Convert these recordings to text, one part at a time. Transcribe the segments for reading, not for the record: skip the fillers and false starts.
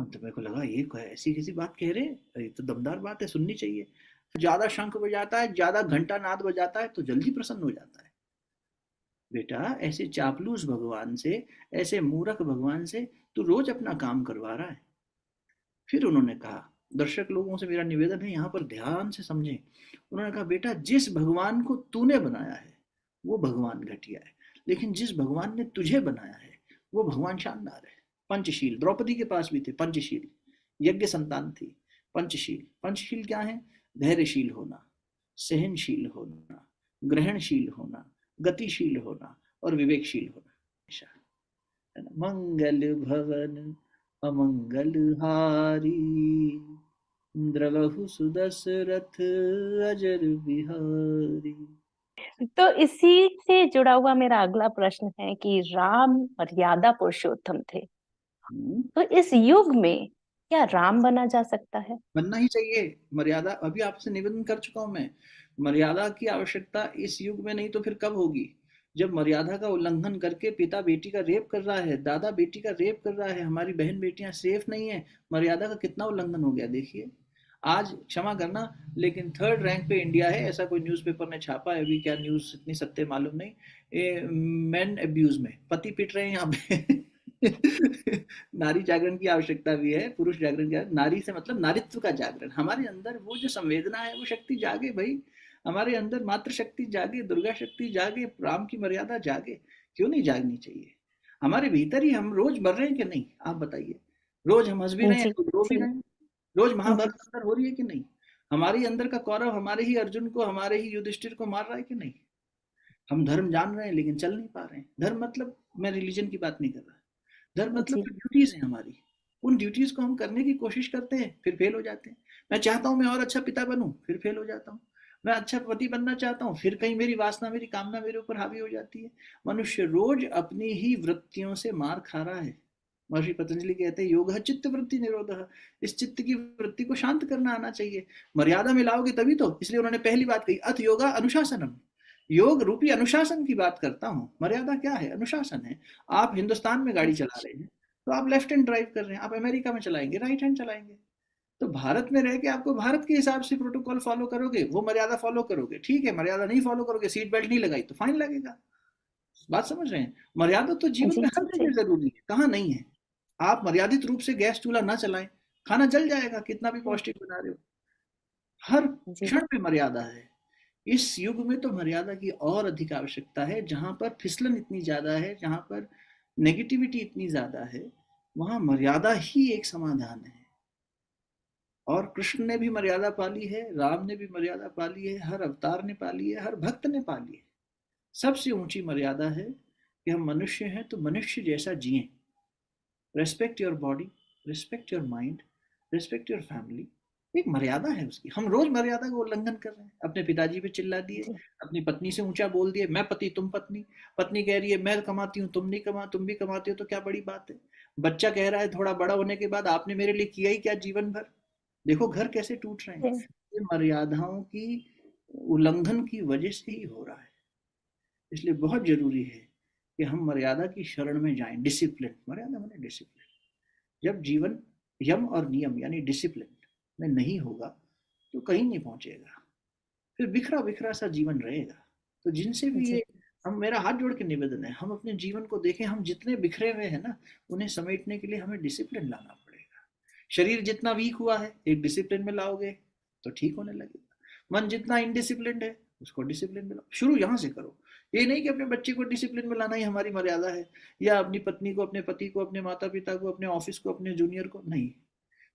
तो मेरे को लगा ये ऐसी कैसी बात कह रहे हैं, ये तो दमदार बात है, सुननी चाहिए। ज्यादा शंख बजाता है, ज्यादा घंटा नाद बजाता है तो जल्दी प्रसन्न हो जाता है। बेटा ऐसे चापलूस भगवान से, ऐसे मूर्ख भगवान से तू रोज अपना काम करवा रहा है। फिर उन्होंने कहा, दर्शक लोगों से मेरा निवेदन है यहाँ पर ध्यान से समझें। उन्होंने कहा, बेटा जिस भगवान को तूने बनाया है वो भगवान घटिया है, लेकिन जिस भगवान ने तुझे बनाया है वो भगवान शानदार है। पंचशील द्रौपदी के पास भी थे, पंचशील यज्ञ संतान थी। पंचशील, पंचशील क्या है? धैर्यशील होना, सहनशील होना, ग्रहणशील होना, गतिशील होना और विवेकशील होना। है ना? मंगल भवन अमंगल हारी, द्रवहु सुदशरथ अजर बिहारी। तो इसी से जुड़ा हुआ मेरा अगला प्रश्न है कि राम मर्यादा पुरुषोत्तम थे, हम्म, तो इस युग में क्या राम बना जा सकता है? बनना ही चाहिए। मर्यादा, अभी आपसे निवेदन कर चुका हूं मैं, मर्यादा की आवश्यकता इस युग में नहीं तो फिर कब होगी? जब मर्यादा का उल्लंघन करके पिता बेटी का रेप कर रहा है, दादा बेटी का रेप कर रहा है, हमारी बहन बेटियां सेफ नहीं है, मर्यादा का कितना उल्लंघन हो गया देखिए। आज क्षमा करना, लेकिन थर्ड रैंक पे इंडिया है, ऐसा कोई न्यूज़पेपर ने छापा है, अभी क्या न्यूज़ इतनी सत्य मालूम नहीं। मैन अब्यूज में पति पिट रहे हैं यहाँ पे। नारी जागरण की आवश्यकता भी है, पुरुष जागरण क्या है? नारी से मतलब नारित्व का जागरण, हमारे अंदर वो जो संवेदना है वो शक्ति जागे भाई। हमारे अंदर मातृ शक्ति जागे, दुर्गा शक्ति जागे, राम की मर्यादा जागे। क्यों नहीं जागनी चाहिए? हमारे भीतर ही हम रोज मर रहे हैं कि नहीं, आप बताइए। रोज हम हंस भी रहे हैं, जी रोज रो भी जी रहे हैं, रोज जी। महाभारत अंदर हो रही है कि नहीं? हमारे अंदर का कौरव हमारे ही अर्जुन को, हमारे ही युधिष्ठिर को मार रहा है कि नहीं? हम धर्म जान रहे हैं लेकिन चल नहीं पा रहे हैं। धर्म मतलब, मैं रिलीजन की बात नहीं कर रहा, धर्म मतलब जी जो ड्यूटीज है हमारी, उन ड्यूटीज को हम करने की कोशिश करते हैं, फिर फेल हो जाते हैं। मैं चाहता हूं मैं और अच्छा पिता बनूं, फिर फेल हो जाता हूं। मैं अच्छा पति बनना चाहता हूं, फिर कहीं मेरी वासना, मेरी कामना मेरे ऊपर हावी हो जाती है। मनुष्य रोज अपनी ही वृत्तियों से मार खा रहा है। महर्षि पतंजलि कहते हैं, योग चित्त वृत्ति निरोध। इस चित्त की वृत्ति को शांत करना आना चाहिए। मर्यादा में लाओगे तभी तो, इसलिए उन्होंने पहली बात कही, अथ योगा अनुशासनम। योग रूपी अनुशासन की बात करता हूं। मर्यादा क्या है? अनुशासन है। आप हिंदुस्तान में गाड़ी चला रहे हैं तो आप लेफ्ट हैंड ड्राइव कर रहे हैं, आप अमेरिका में चलाएंगे राइट हैंड चलाएंगे। तो भारत में रह के आपको भारत के हिसाब से प्रोटोकॉल फॉलो करोगे, वो मर्यादा फॉलो करोगे, ठीक है। मर्यादा नहीं फॉलो करोगे, सीट बेल्ट नहीं लगाई तो फाइन लगेगा। बात समझ रहे हैं? मर्यादा तो जीवन जी में हर जी जी। जगह जरूरी है, कहाँ नहीं है। आप मर्यादित रूप से गैस चूल्हा ना चलाएं, खाना जल जाएगा, कितना भी पौष्टिक बना रहे हो। हर जी क्षण पे मर्यादा है। इस युग में तो मर्यादा की और अधिक आवश्यकता है। जहां पर फिसलन इतनी ज्यादा है, जहां पर नेगेटिविटी इतनी ज्यादा है, वहां मर्यादा ही एक समाधान है। और कृष्ण ने भी मर्यादा पाली है, राम ने भी मर्यादा पाली है, हर अवतार ने पाली है, हर भक्त ने पाली है। सबसे ऊंची मर्यादा है कि हम मनुष्य हैं तो मनुष्य जैसा जिए। Respect your body, respect your mind, respect your family. एक मर्यादा है उसकी। हम रोज मर्यादा का उल्लंघन कर रहे हैं। अपने पिताजी पे चिल्ला दिए, जी अपनी पत्नी से ऊंचा बोल दिए, मैं पति तुम पत्नी। पत्नी कह रही है मैं कमाती हूँ तुम नहीं कमा, तुम भी कमाती हो तो क्या बड़ी बात है। बच्चा कह रहा है थोड़ा बड़ा होने के बाद, आपने मेरे लिए किया ही क्या जीवन भर। देखो घर कैसे टूट रहे हैं। जी ये मर्यादाओं की उल्लंघन की वजह से ही हो रहा है। इसलिए बहुत जरूरी है कि हम मर्यादा की शरण में जाएं। डिसिप्लिन, मर्यादा माने डिसिप्लिन। जब जीवन यम और नियम यानी डिसिप्लिन में नहीं होगा तो कहीं नहीं पहुंचेगा, फिर बिखरा बिखरा सा जीवन रहेगा। तो जिनसे भी जी ये, हम, मेरा हाथ जोड़ के निवेदन है, हम अपने जीवन को देखें। हम जितने बिखरे हुए हैं ना, उन्हें समेटने के लिए हमें डिसिप्लिन लाना पड़ेगा। शरीर जितना वीक हुआ है, एक डिसिप्लिन में लाओगे तो ठीक होने लगेगा। मन जितना इनडिसिप्लिन है, उसको डिसिप्लिन में लाओ। शुरू यहाँ से करो। ये नहीं कि अपने बच्चे को डिसिप्लिन में लाना ही हमारी मर्यादा है, या अपनी पत्नी को, अपने पति को, अपने माता पिता को, अपने ऑफिस को, अपने जूनियर को नहीं।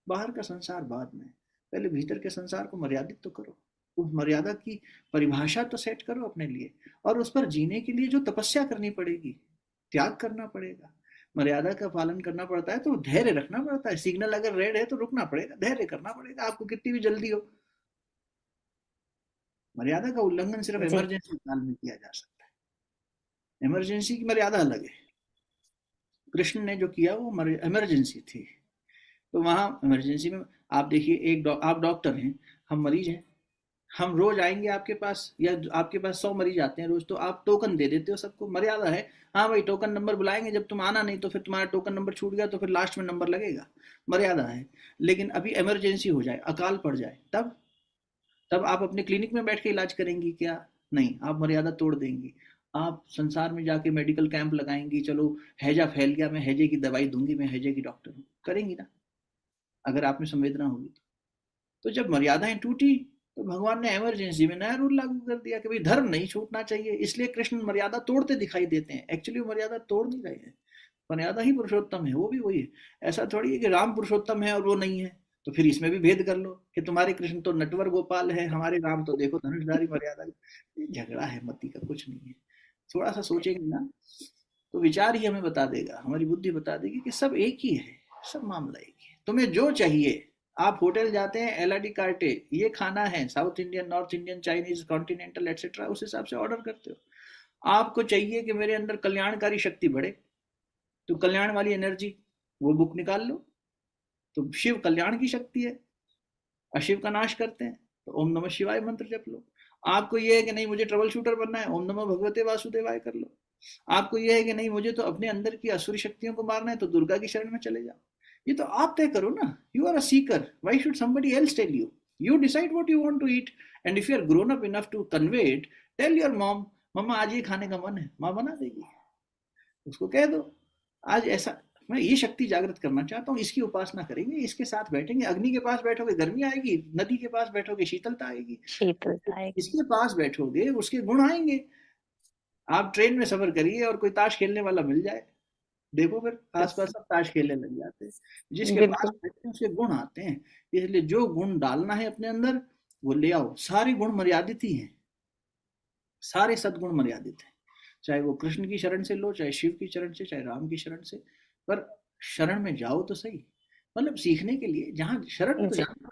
बाहर का संसार बाद में, पहले भीतर के संसार को मर्यादित तो करो। उस मर्यादा की परिभाषा तो सेट करो अपने लिए, और उस पर जीने के लिए जो तपस्या करनी पड़ेगी, त्याग करना पड़ेगा। मर्यादा का पालन करना पड़ता है तो धैर्य रखना पड़ता है। सिग्नल अगर रेड है तो रुकना पड़ेगा, धैर्य करना पड़ेगा, आपको कितनी भी जल्दी हो। मर्यादा का उल्लंघन सिर्फ जी इमरजेंसी काल में किया जा सकता है। इमरजेंसी की मर्यादा अलग है। कृष्ण ने जो किया वो इमरजेंसी थी। तो वहां इमरजेंसी में आप देखिए, आप डॉक्टर हैं, हम मरीज हैं। हम रोज आएंगे आपके पास, या आपके पास 100 मरीज आते हैं रोज, तो आप टोकन दे देते हो सबको, मर्यादा है। हाँ भाई, टोकन नंबर बुलाएंगे, जब तुम आना नहीं तो फिर तुम्हारा टोकन नंबर छूट गया तो फिर लास्ट में नंबर लगेगा, मर्यादा है। लेकिन अभी इमरजेंसी हो जाए, अकाल पड़ जाए, तब तब आप अपने क्लिनिक में बैठ के इलाज करेंगी क्या? नहीं, आप मर्यादा तोड़ देंगी। आप संसार में जाके मेडिकल कैंप लगाएंगी, चलो हैजा फैल गया, मैं हैजे की दवाई दूंगी, मैं हैजे की डॉक्टर हूँ, करेंगी ना, अगर आप में संवेदना होगी तो जब मर्यादाएं टूटी तो भगवान ने इमरजेंसी में नया रूल लागू कर दिया कि भाई धर्म नहीं छूटना चाहिए, इसलिए कृष्ण मर्यादा तोड़ते दिखाई देते हैं, एक्चुअली वो मर्यादा तोड़ नहीं रहे हैं। मर्यादा ही पुरुषोत्तम है, वो भी वही है। ऐसा थोड़ी है कि राम पुरुषोत्तम है और वो नहीं है, तो फिर इसमें भी भेद कर लो कि तुम्हारे कृष्ण तो नटवर गोपाल है, हमारे राम तो देखो धनुषधारी मर्यादा। ये झगड़ा है मति का, कुछ नहीं है। थोड़ा सा सोचेंगे ना तो विचार ही हमें बता देगा, हमारी बुद्धि बता देगी कि सब एक ही है, सब मामला एक ही है। तुम्हें जो चाहिए, आप होटल जाते हैं, एलआडी कार्टे, ये खाना है, south Indian, north Indian, Chinese, continental etcetera, उस हिसाब से ऑर्डर करते हो। आपको चाहिए कि मेरे अंदर कल्याणकारी शक्ति बढ़े, तो कल्याण वाली एनर्जी वो बुक निकाल लो, तो शिव कल्याण की शक्ति है, अशिव का नाश करते हैं, तो ओम नमः शिवाय मंत्र जप लो। आपको ये है कि नहीं मुझे ट्रबल शूटर बनना है, ओम नमः भगवते वासुदेवाय कर लो। आपको ये है कि नहीं मुझे तो अपने अंदर की असुरी शक्तियों को मारना है, तो दुर्गा की शरण में चले जाओ। ये तो आप तय करो ना, you are a seeker, why should somebody else tell you? You decide what you want to eat, and if you are grown up enough to convey it, tell your mom, मम्मा आज ये खाने का मन है, माँ बना देगी। उसको कह दो आज ऐसा, मैं ये शक्ति जागृत करना चाहता हूँ, इसकी उपासना करेंगे, इसके साथ बैठेंगे, अग्नि के पास बैठोगे गर्मी आएगी, नदी के पास बैठोगे शीतलता आएगी, शीतलता है। इसके पास बैठोगे उसके गुण आएंगे। आप ट्रेन में सफर करिए और कोई ताश खेलने वाला मिल जाए, देखो फिर आसपास सब ताश खेलने लग जाते हैं, जिसके पास बिल्कुल। बैठते हैं उसके गुण आते हैं। इसलिए जो गुण डालना है अपने अंदर वो ले आओ, सारे गुण मर्यादित ही हैं, सारे सद्गुण मर्यादित हैं, चाहे वो कृष्ण की शरण से लो, चाहे शिव की शरण से, चाहे राम की शरण से, पर शरण में जाओ तो सही। मतलब सीखने के लिए जहाँ शरण में तो जी। जाना,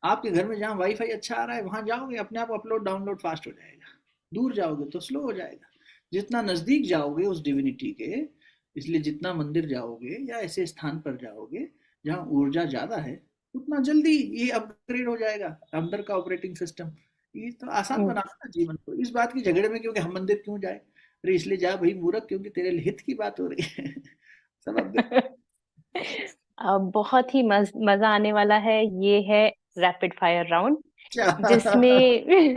आपके घर में जहाँ वाईफाई अच्छा आ रहा है वहां जाओगे, अपने आप अपलोड डाउनलोड फास्ट हो जाएगा, दूर जाओगे तो स्लो हो जाएगा। जितना नजदीक जाओगे उस डिविनिटी के, इसलिए जितना मंदिर जाओगे या ऐसे स्थान पर जाओगे जहाँ ऊर्जा ज्यादा है, उतना जल्दी ये अपग्रेड हो जाएगा अंदर का ऑपरेटिंग सिस्टम। ये तो आसान हम्म। बनाना ना जीवन को, इस बात की झगड़े में क्योंकि हम मंदिर क्यों जाए, अरे इसलिए जा भाई मूर्ख, क्योंकि तेरे हित की बात हो रही है। सब अपग्रेड। बहुत ही मजा आने वाला है। ये है रैपिड फायर राउंड, अच्छा। जिसमें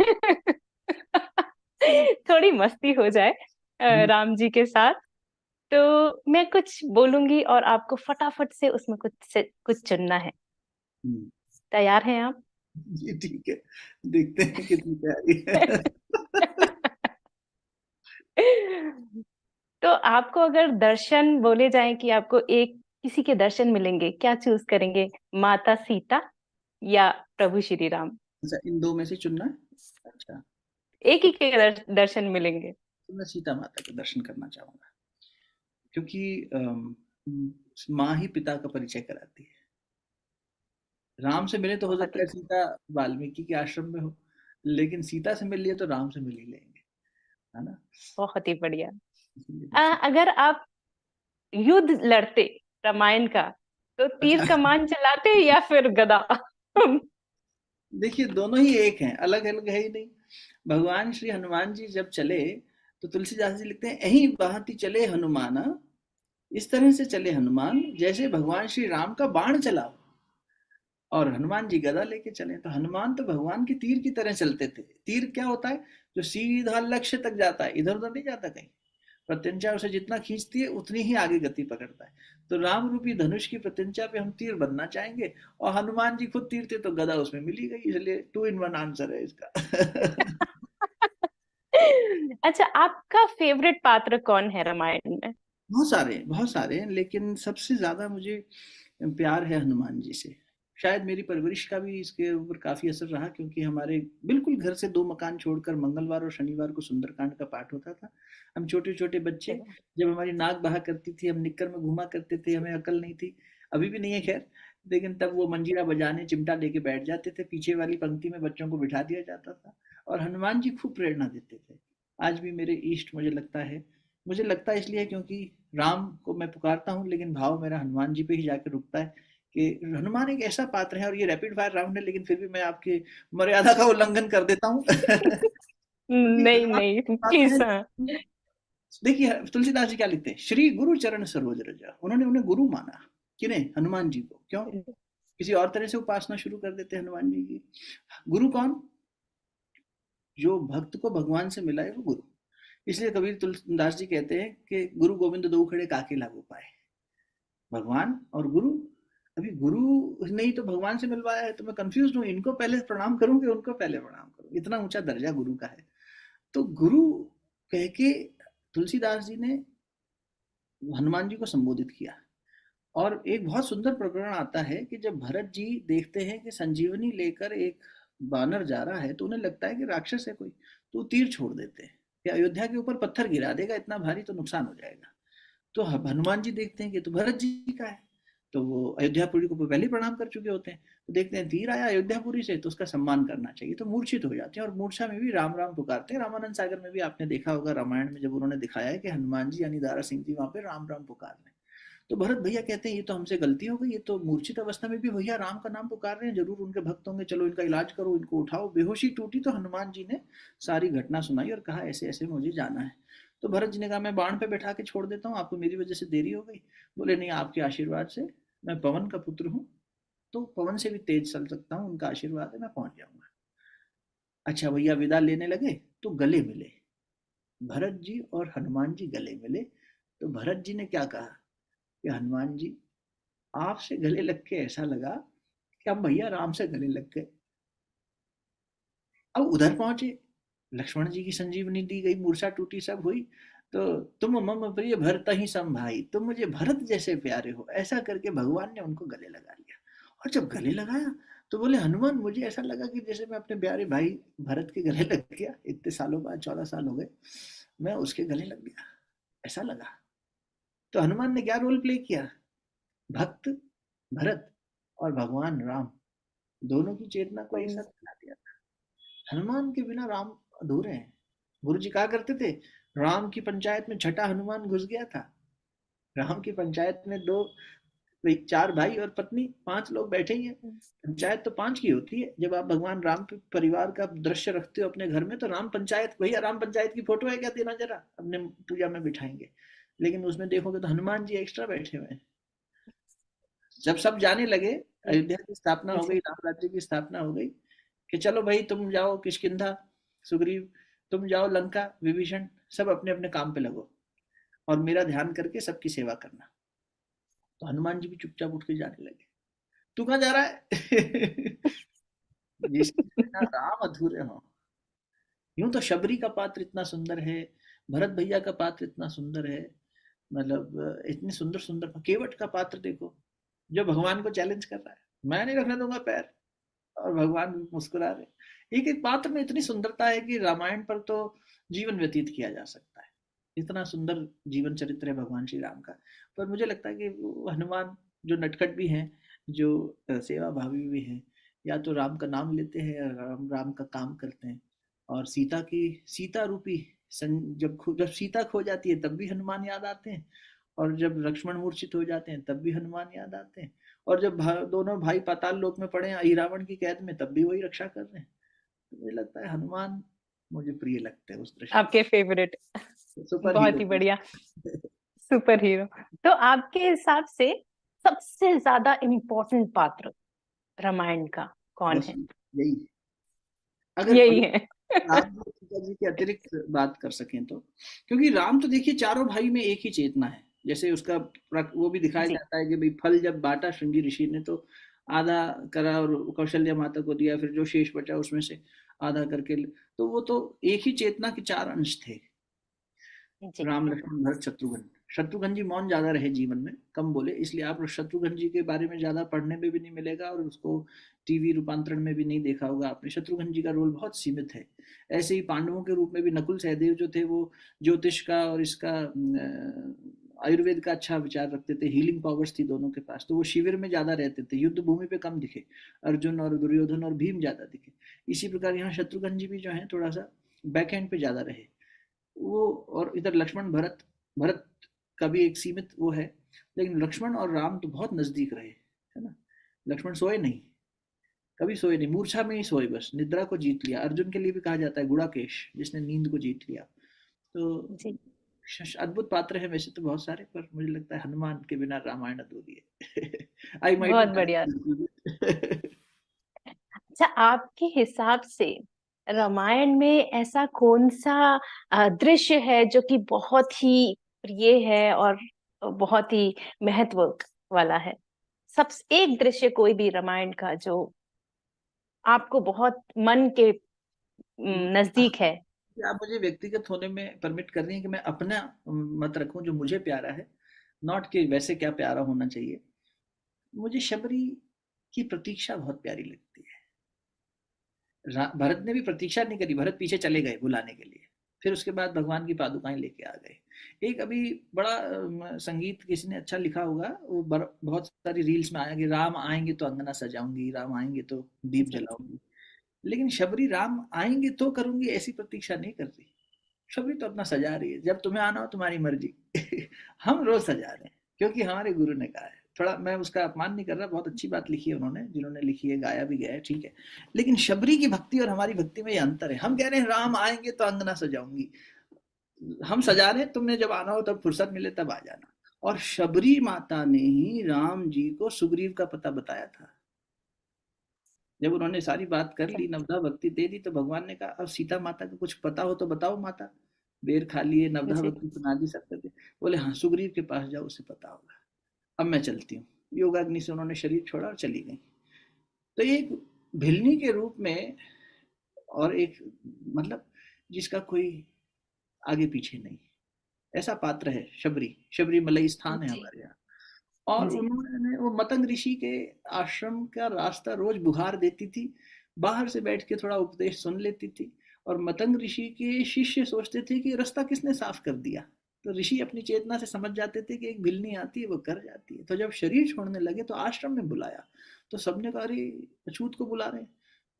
थोड़ी मस्ती हो जाए राम जी के साथ। तो मैं कुछ बोलूंगी और आपको फटाफट से उसमें कुछ चुनना है। हम्म, तैयार हैं आप? जी ठीक है, देखते हैं कितनी तैयारी है। तो आपको अगर दर्शन बोले जाएं कि आपको एक किसी के दर्शन मिलेंगे, क्या चूज करेंगे? माता सीता या प्रभु श्री राम? अच्छा, इन दो में से चुनना है। अच्छा, एक ही के दर्शन मिलेंगे। तो मैं सीता माता के दर्शन करना चाहूंगा, क्योंकि माँ ही पिता का परिचय कराती है। राम से मिले तो हो बहुत सकता ही है सीता वाल्मीकि के आश्रम में हो, लेकिन सीता से मिल लिए तो राम से मिल ही लेंगे, है ना? बहुत ही बढ़िया। इसीलिए मैं अगर आप युद्ध लड़ते रामायण का, तो तीर अच्छा। कमान चलाते या फिर गदा? देखिए दोनों ही एक हैं, अलग अलग है ही नहीं। भगवान श्री हनुमान जी जब चले तो तुलसीदास जी लिखते हैं, यही बहाती चले हनुमाना, इस तरह से चले हनुमान जैसे भगवान श्री राम का बाण चला, और हनुमान जी गदा लेके चले। तो हनुमान तो भगवान के तीर की तरह चलते थे। तीर क्या होता है? जो सीधा लक्ष्य तक जाता है, इधर उधर नहीं जाता कहीं। प्रत्यंचा उसे जितना खींचती है उतनी ही आगे गति पकड़ता है। तो राम रूपी धनुष की प्रत्यंचा पे हम तीर बनना चाहेंगे, और हनुमान जी खुद तीर थे तो गदा उसमें मिली गई, इसलिए 2 in 1 आंसर है इसका। अच्छा, आपका फेवरेट पात्र कौन है रामायण में? बहुत सारे हैं, लेकिन सबसे ज्यादा मुझे प्यार है हनुमान जी से। शायद मेरी परवरिश का भी इसके ऊपर काफी असर रहा, क्योंकि हमारे बिल्कुल घर से 2 मकान छोड़कर मंगलवार और शनिवार को सुंदरकांड का पाठ होता था। हम छोटे छोटे बच्चे, जब हमारी नाक बहा करती थी, हम निक्कर में घुमा करते थे, हमें अकल नहीं थी, अभी भी नहीं है खैर, लेकिन तब वो मंजीरा बजाने चिमटा लेके बैठ जाते थे, पीछे वाली पंक्ति में बच्चों को बिठा दिया जाता था, और हनुमान जी खूब प्रेरणा देते थे। आज भी मेरे इष्ट मुझे लगता है। मुझे लगता है इसलिए क्योंकि राम को मैं पुकारता हूँ, लेकिन भाव मेरा हनुमान जी पे ही जाकर रुकता है, कि हनुमान एक ऐसा पात्र है, और ये रैपिड फायर राउंड है लेकिन फिर भी मैं आपकी मर्यादा का उल्लंघन कर देता हूँ। क्योंकि नहीं हनुमान नहीं, पात्र प्लीज। है। हाँ। देखिए तुलसीदास जी क्या लिखते हैं, श्री गुरु चरण सरोज रजा, उन्होंने उन्हें गुरु माना। किन्हें? हनुमान जी को। क्यों? किसी और तरह से उपासना शुरू कर देते हैं हनुमान जी की। गुरु कौन? जो भक्त को भगवान से मिला है वो गुरु। इसलिए कबीर तुलसीदास जी कहते हैं कि गुरु गोविंद दो खड़े काके लागू पाए। भगवान और गुरु। अभी गुरु नहीं तो भगवान से मिलवाया है, तो मैं कंफ्यूज हूँ, इनको पहले प्रणाम करूं कि उनको पहले प्रणाम करूं? इतना ऊंचा दर्जा गुरु का है। तो गुरु कह के तुलसीदास जी ने हनुमान जी को संबोधित किया। और एक बहुत सुंदर प्रकरण आता है कि जब भरत जी देखते हैं कि संजीवनी लेकर एक बानर जा रहा है, तो उन्हें लगता है कि राक्षस है कोई, तो तीर छोड़ देते हैं कि अयोध्या के ऊपर पत्थर गिरा देगा, इतना भारी तो नुकसान हो जाएगा। तो हनुमान जी देखते हैं कि तो भरत जी का है, तो वो अयोध्यापुरी को पहले प्रणाम कर चुके होते हैं, तो देखते हैं तीर आया अयोध्यापुरी से, तो उसका सम्मान करना चाहिए, तो मूर्छित हो जाते हैं और मूर्छा में भी राम राम पुकारते हैं। रामानंद सागर में भी आपने देखा होगा, रामायण में जब उन्होंने दिखाया है कि हनुमान जी यानी दारा सिंह जी वहां पे राम राम पुकार रहे हैं, तो भरत भैया कहते हैं ये तो हमसे गलती हो गई, ये तो मूर्छित अवस्था में भी भैया राम का नाम पुकार रहे हैं, जरूर उनके भक्त होंगे, चलो इनका इलाज करो, इनको उठाओ। बेहोशी टूटी तो हनुमान जी ने सारी घटना सुनाई और कहा ऐसे ऐसे मुझे जाना है। तो भरत जी ने कहा मैं बाण पे बैठा के छोड़ देता हूँ, आपको मेरी वजह से देरी हो गई। बोले नहीं, आपके आशीर्वाद से, मैं पवन का पुत्र हूँ, तो पवन से भी तेज चल सकता हूँ, उनका आशीर्वाद है, मैं पहुंच जाऊंगा। अच्छा भैया विदा लेने लगे तो गले मिले, भरत जी और हनुमान जी गले मिले। तो भरत जी ने क्या कहा कि हनुमान जी, आपसे गले लग के ऐसा लगा कि हम भैया राम से गले लग गए। अब उधर पहुंचे, लक्ष्मण जी की संजीवनी दी गई, मूर्छा टूटी, सब हुई, तो तुम मम प्रिय भरत ही सम भाई, तुम मुझे भरत जैसे प्यारे हो, ऐसा करके भगवान ने उनको गले लगा लिया। और जब गले लगाया तो बोले हनुमान, मुझे ऐसा लगा कि जैसे मैं अपने प्यारे भाई भरत के गले लग गया, इतने सालों बाद, 14 साल हो गए, मैं उसके गले लग गया, ऐसा लगा। तो हनुमान ने क्या रोल प्ले किया? भक्त भरत और भगवान राम दोनों की चेतना को एक साथ मिला दिया। हनुमान के बिना राम अधूरे हैं। गुरु जी कहा करते थे, राम की पंचायत में छठा हनुमान घुस गया था। राम की पंचायत में दो, चार भाई और पत्नी, 5 लोग बैठे ही हैं। पंचायत तो 5 की होती है। जब आप भगवान राम के परिवार का दृश्य रखते हो अपने घर में, तो राम पंचायत, भैया राम पंचायत की फोटो है क्या, देना जरा, अपने पूजा में बिठाएंगे। लेकिन उसमें देखोगे तो हनुमान जी एक्स्ट्रा बैठे हुए हैं। जब सब जाने लगे, अयोध्या की स्थापना हो गई, राम राज्य की स्थापना हो गई, कि चलो भाई तुम जाओ किष्किंधा, सुग्रीव तुम जाओ लंका, विभीषण सब अपने अपने काम पे लगो, और मेरा ध्यान करके सबकी सेवा करना। तो हनुमान जी भी चुपचाप उठ के जाने लगे। तू कहाँ जा रहा है? जिसके बिना राम अधूरे हो। यूं तो शबरी का पात्र इतना सुंदर है, भरत भैया का पात्र इतना सुंदर है, मतलब इतने सुंदर सुंदर। केवट का पात्र देखो, जो भगवान को चैलेंज कर रहा है, मैं नहीं रखने दूंगा पैर, और भगवान भी मुस्कुरा रहे। एक एक पात्र में इतनी सुंदरता है कि रामायण पर तो जीवन व्यतीत किया जा सकता है, इतना सुंदर जीवन चरित्र है भगवान श्री राम का। पर मुझे लगता है कि वो हनुमान जो नटखट भी हैं, जो सेवा भावी भी हैं, या तो राम का नाम लेते हैं या राम राम का काम करते हैं। और सीता की, सीता रूपी जब सीता खो जाती है तब भी हनुमान याद आते हैं, और जब लक्ष्मण मूर्छित हो जाते हैं तब भी हनुमान याद आते हैं, और जब दोनों भाई पाताल लोक में पड़े हैं रावण की कैद में, तब भी वही रक्षा कर रहे हैं। तो मुझे लगता है हनुमान मुझे प्रिय लगते हैं उस दृष्टि आपके फेवरेट। से, सुपर बहुत हीरो। ही बढ़िया। Super hero. तो आपके हिसाब से सबसे ज्यादा इम्पोर्टेंट पात्र रामायण का कौन बस है? यही, अगर यही अगर है। राम और सीता जी के अतिरिक्त बात कर सकें तो, क्योंकि राम तो देखिए चारों भाई में एक ही चेतना है। जैसे उसका वो भी दिखाया जी। जाता है कि भाई फल जब बांटा श्रृंगी ऋषि ने, तो आधा करा और कौशल्या माता को दिया, फिर जो शेष बचा उसमें से आधा करके तो वो तो एक ही चेतना के 4 अंश थे, जी। राम लक्ष्मण भरत शत्रुघ्न। शत्रुघ्न जी मौन ज्यादा रहे जीवन में, कम बोले, इसलिए आप शत्रुघ्न जी के बारे में ज्यादा पढ़ने में भी नहीं मिलेगा, और उसको टीवी रूपांतरण में भी नहीं देखा होगा आपने। शत्रुघ्न जी का रोल बहुत सीमित है। ऐसे ही पांडवों के रूप में भी नकुल सहदेव जो थे, वो ज्योतिष का और इसका आयुर्वेद का अच्छा विचार रखते थे, हीलिंग पावर्स थी दोनों के पास, तो वो शिविर में ज्यादा रहते थे, युद्ध भूमि पे कम दिखे। अर्जुन और दुर्योधन और भीम ज्यादा दिखे। इसी प्रकार यहाँ शत्रुघ्न जी भी जो है थोड़ा सा बैक एंड पे ज्यादा रहे वो। और इधर लक्ष्मण भरत, भरत का भी एक सीमित वो है, लेकिन लक्ष्मण और राम तो बहुत नजदीक रहे, है ना। लक्ष्मण सोए नहीं, कभी सोए नहीं, मूर्छा में ही सोए, बस निद्रा को जीत लिया। अर्जुन के लिए भी कहा जाता है गुड़ाकेश, जिसने नींद को जीत लिया। तो जी। अद्भुत पात्र है वैसे तो बहुत सारे, पर मुझे लगता है हनुमान के बिना रामायण अधूरी है। आई माइट बहुत बढ़िया। बी। अच्छा, आपके हिसाब से रामायण में ऐसा कौन सा दृश्य है जो कि बहुत ही प्रिय है और बहुत ही महत्व वाला है? सब एक दृश्य कोई भी रामायण का जो आपको बहुत मन के नजदीक है। आप मुझे व्यक्तिगत होने में परमिट कर रही हैं कि मैं अपना मत रखूं जो मुझे प्यारा है, नॉट कि वैसे क्या प्यारा होना चाहिए। मुझे शबरी की प्रतीक्षा बहुत प्यारी लगती है। भरत ने भी प्रतीक्षा नहीं करी, भरत पीछे चले गए बुलाने के लिए, फिर उसके बाद भगवान की पादुकाएं लेके आ गए। एक अभी बड़ा संगीत किसी ने अच्छा लिखा होगा, वो बहुत सारी रील्स में आया कि राम आएंगे तो अंगना सजाऊंगी, राम आएंगे तो दीप जी। जलाऊंगी। लेकिन शबरी राम आएंगे तो करूंगी ऐसी प्रतीक्षा नहीं कर रही। शबरी तो अपना सजा रही है, जब तुम्हें आना हो तुम्हारी मर्जी। हम रोज सजा रहे हैं क्योंकि हमारे गुरु ने कहा है। थोड़ा मैं उसका अपमान नहीं कर रहा, बहुत अच्छी बात लिखी है उन्होंने, जिन्होंने लिखी है, गाया भी गया है, ठीक है। लेकिन शबरी की भक्ति और हमारी भक्ति में ये अंतर है। हम कह रहे हैं राम आएंगे तो अंगना सजाऊंगी, हम सजा रहे हैं, तुम्हें जब आना हो तब फुर्सत मिले तब आ जाना। और शबरी माता ने ही राम जी को सुग्रीव का पता बताया था। जब उन्होंने सारी बात कर ली, नवधा भक्ति दे दी, तो भगवान ने कहा अब सीता माता को कुछ पता हो तो बताओ माता, बेर खा लिए, नवधा जी। भक्ति सुना दी सब करके। बोले हाँ सुग्रीव के पास जाओ, उसे पता होगा। अब मैं चलती हूँ। योगाग्नि से उन्होंने शरीर छोड़ा और चली गई। तो एक भिलनी के रूप में, और एक मतलब जिसका कोई आगे पीछे नहीं, ऐसा पात्र है शबरी। शबरी मलई स्थान है जी। हमारे यहाँ। और जी। उन्होंने वो मतंग ऋषि के आश्रम का रास्ता रोज बुहार देती थी, बाहर से बैठ के थोड़ा उपदेश सुन लेती थी। और मतंग ऋषि के शिष्य सोचते थे कि रास्ता किसने साफ कर दिया। तो ऋषि अपनी चेतना से समझ जाते थे कि एक भिलनी आती है वो कर जाती है। तो जब शरीर छोड़ने लगे तो आश्रम में बुलाया, तो सबने कहा अरे अछूत को बुला रहे हैं,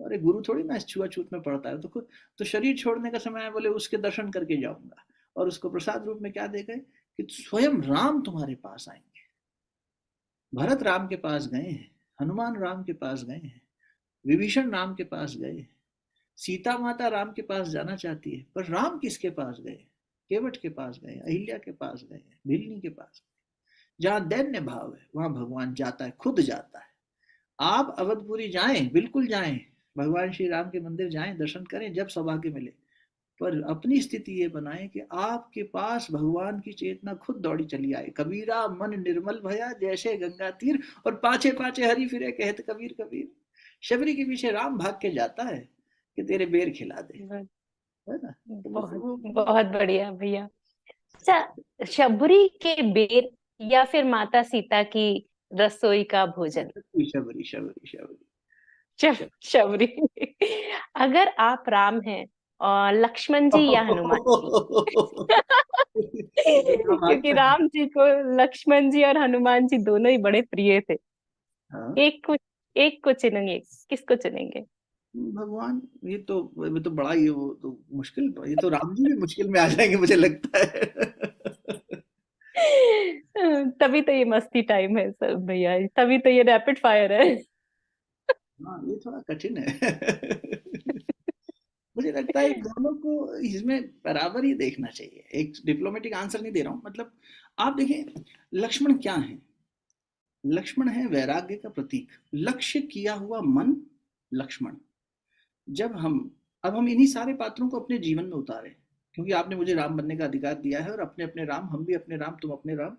अरे गुरु थोड़ी ना इस छुआछूत में पड़ता है। तो शरीर छोड़ने का समय है, बोले उसके दर्शन करके जाऊंगा। और उसको प्रसाद रूप में क्या दे गए कि स्वयं राम तुम्हारे पास आएंगे। भरत राम के पास गए हैं, हनुमान राम के पास गए हैं, विभीषण राम के पास गए हैं, सीता माता राम के पास जाना चाहती है, पर राम किसके पास गए? केवट के पास गए, अहिल्या के पास गए, भिलनी के पास गए। जहां दैन्य भाव है वहां भगवान जाता है, खुद जाता है। आप अवधपुरी जाएं, बिल्कुल जाएं, भगवान श्री राम के मंदिर जाएं, दर्शन करें जब सौभाग्य मिले। पर अपनी स्थिति ये बनाए कि आपके पास भगवान की चेतना खुद दौड़ी चली आए। कबीरा मन निर्मल भया जैसे गंगा तीर, और पाछे पाछे हरी फिरे कहत कबीर कबीर। शबरी के पीछे राम भाग के जाता है कि तेरे बेर खिला दे, है ना। तो बहुत वो बहुत बढ़िया भैया। अच्छा, शबरी के बेर या फिर माता सीता की रसोई का भोजन? शबरी शबरी शबरी शबरी। अगर आप राम हैं और लक्ष्मण जी या हनुमान जी। हाँ, क्योंकि भागता है। राम जी को लक्ष्मण जी और हनुमान जी दोनों ही बड़े प्रिय थे। हाँ, एक को चुनेंगे, किसको चुनेंगे? भगवान, ये तो बड़ा ही, वो तो मुश्किल, ये तो राम जी भी मुश्किल में आ जाएंगे मुझे लगता है। तभी तो ये मस्ती टाइम है सर भैया, तभी तो ये रैपिड फायर है। हाँ, ये थोड़ा कठिन है। मुझे लगता है दोनों को इसमें बराबर ही देखना चाहिए। एक डिप्लोमेटिक आंसर नहीं दे रहा हूँ, मतलब आप देखें लक्ष्मण क्या है। लक्ष्मण है वैराग्य का प्रतीक, लक्ष्य किया हुआ मन लक्ष्मण। जब हम अब हम इन्हीं सारे पात्रों को अपने जीवन में उतारे, क्योंकि आपने मुझे राम बनने का अधिकार दिया है, और अपने अपने राम, हम भी अपने राम, तुम अपने राम।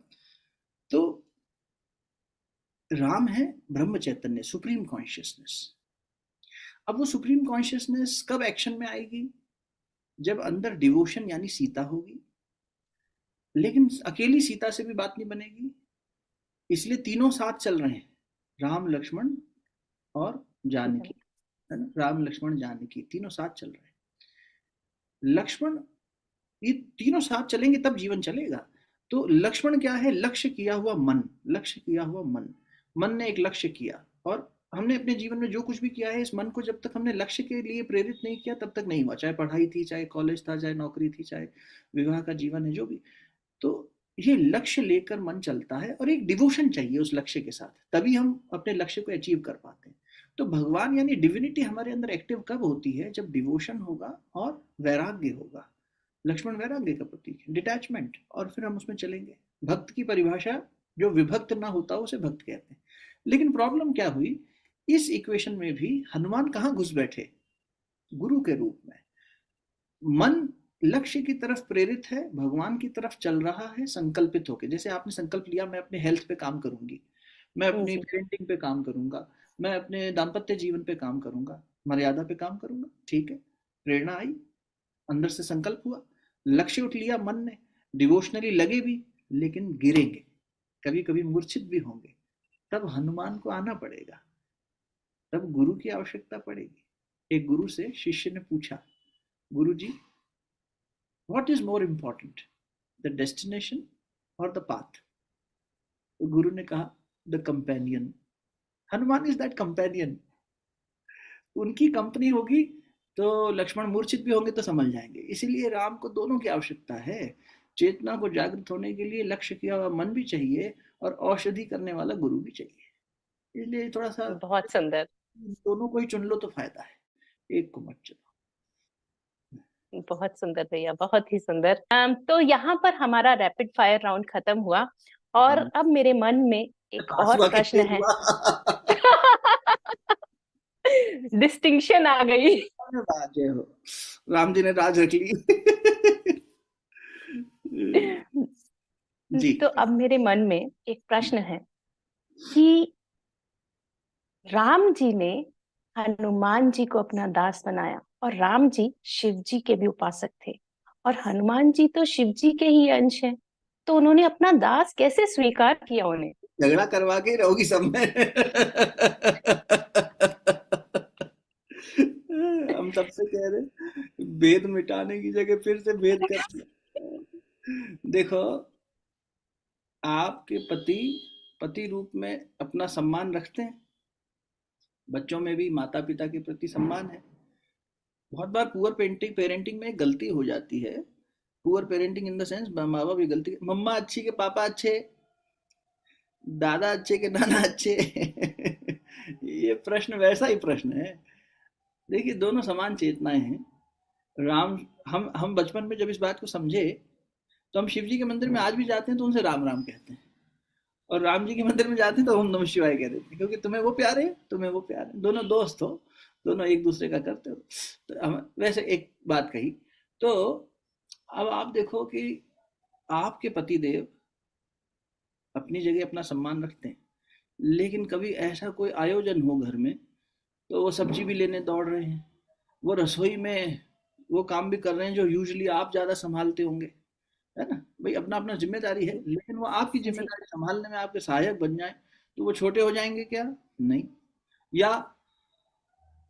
तो राम है ब्रह्म चैतन्य, सुप्रीम कॉन्शियसनेस। अब वो सुप्रीम कॉन्शियसनेस कब एक्शन में आएगी? जब अंदर डिवोशन यानी सीता होगी। लेकिन अकेली सीता से भी बात नहीं बनेगी, इसलिए तीनों साथ चल रहे हैं, राम लक्ष्मण और जानकी, है ना। राम लक्ष्मण जानकी तीनों साथ चल रहे हैं। लक्ष्मण, ये तीनों साथ चलेंगे तब जीवन चलेगा। तो लक्ष्मण क्या है? लक्ष्य किया हुआ मन, लक्ष्य किया हुआ मन। मन ने एक लक्ष्य किया, और हमने अपने जीवन में जो कुछ भी किया है, इस मन को जब तक हमने लक्ष्य के लिए प्रेरित नहीं किया तब तक नहीं हुआ। चाहे पढ़ाई थी, चाहे कॉलेज था, चाहे नौकरी थी, चाहे विवाह का जीवन है, जो भी। तो ये लक्ष्य लेकर मन चलता है और एक डिवोशन चाहिए उस लक्ष्य के साथ, तभी हम अपने लक्ष्य को अचीव कर पाते हैं। तो भगवान यानी डिविनिटी हमारे अंदर एक्टिव कब होती है? जब डिवोशन होगा और वैराग्य होगा। लक्ष्मण वैराग्य का प्रतीक है, डिटैचमेंट, और फिर हम उसमें चलेंगे। भक्त की परिभाषा, जो विभक्त ना होता उसे भक्त कहते हैं। लेकिन प्रॉब्लम क्या हुई, इस इक्वेशन में भी हनुमान कहाँ घुस बैठे? गुरु के रूप में। मन लक्ष्य की तरफ प्रेरित है, भगवान की तरफ चल रहा है संकल्पित होकर। जैसे आपने संकल्प लिया, मैं अपने हेल्थ पे काम करूंगी, मैं अपनी जी। पेरेंटिंग पे काम करूंगा, मैं अपने दाम्पत्य जीवन पे काम करूंगा, मर्यादा पे काम करूंगा, ठीक है। प्रेरणा आई, अंदर से संकल्प हुआ, लक्ष्य उठ लिया मन ने, डिवोशनली लगे भी, लेकिन गिरेंगे, कभी कभी मूर्छित भी होंगे। तब हनुमान को आना पड़ेगा, तब गुरु की आवश्यकता पड़ेगी। एक गुरु से शिष्य ने पूछा, गुरु जी, what is more important, the destination और द पाथ? तो गुरु ने कहा, the companion. Hanuman is that companion. उनकी कंपनी होगी तो लक्ष्मण मूर्छित भी होंगे तो समझ जाएंगे। इसीलिए राम को दोनों की आवश्यकता है। चेतना को जागृत होने के लिए लक्ष्य किया हुआ मन भी चाहिए और औषधि करने वाला गुरु भी चाहिए। इसलिए थोड़ा सा बहुत सुंदर। दोनों को ही चुन लो तो फायदा है, एक को मत चुनो। बहुत सुंदर भैया, बहुत ही सुंदर। तो यहाँ पर हमारा रैपिड फायर राउंड खत्म हुआ और हाँ, अब मेरे मन में एक और तासुआ प्रश्न कितने है। हुआ? डिस्टिंक्शन आ गई। अरे राजे हो, राम जी ने राज रख ली। जी। तो अब मेरे मन में एक प्रश्न है कि राम जी ने हनुमान जी को अपना दास बनाया और राम जी शिव जी के भी उपासक थे और हनुमान जी तो शिव जी के ही अंश हैं, तो उन्होंने अपना दास कैसे स्वीकार किया उन्हें? झगड़ा करवा के ही रहोगी सब में। हम सबसे कह रहे भेद मिटाने की जगह फिर से भेद कर दिया। देखो, आपके पति पति रूप में अपना सम्मान रखते हैं, बच्चों में भी माता पिता के प्रति सम्मान है। बहुत बार पुअर पेरेंटिंग में एक गलती हो जाती है। Poor parenting in the sense, माँ बाप भी गलती, मम्मा अच्छी के पापा अच्छे, दादा अच्छे के नाना अच्छे। ये प्रश्न वैसा ही प्रश्न है। देखिए, दोनों समान चेतनाएं हैं। राम, हम बचपन में जब इस बात को समझे तो हम शिव जी के मंदिर में आज भी जाते हैं तो उनसे राम राम कहते हैं, और राम जी के मंदिर में जाते हैं तो हम नमः शिवाय कह देते हैं, क्योंकि तुम्हें वो प्यारे, तुम्हें वो प्यारे, दोनों दोस्त हो, दोनों एक दूसरे का करते हो। तो हम वैसे एक बात कही। तो अब आप देखो कि आपके पति देव अपनी जगह अपना सम्मान रखते हैं, लेकिन कभी ऐसा कोई आयोजन हो घर में तो वो सब्जी भी लेने दौड़ रहे हैं, वो रसोई में वो काम भी कर रहे हैं जो यूजुअली आप ज्यादा संभालते होंगे, है ना भाई? अपना अपना जिम्मेदारी है, लेकिन वो आपकी जी। जिम्मेदारी संभालने में आपके सहायक बन जाए तो वो छोटे हो जाएंगे क्या? नहीं। या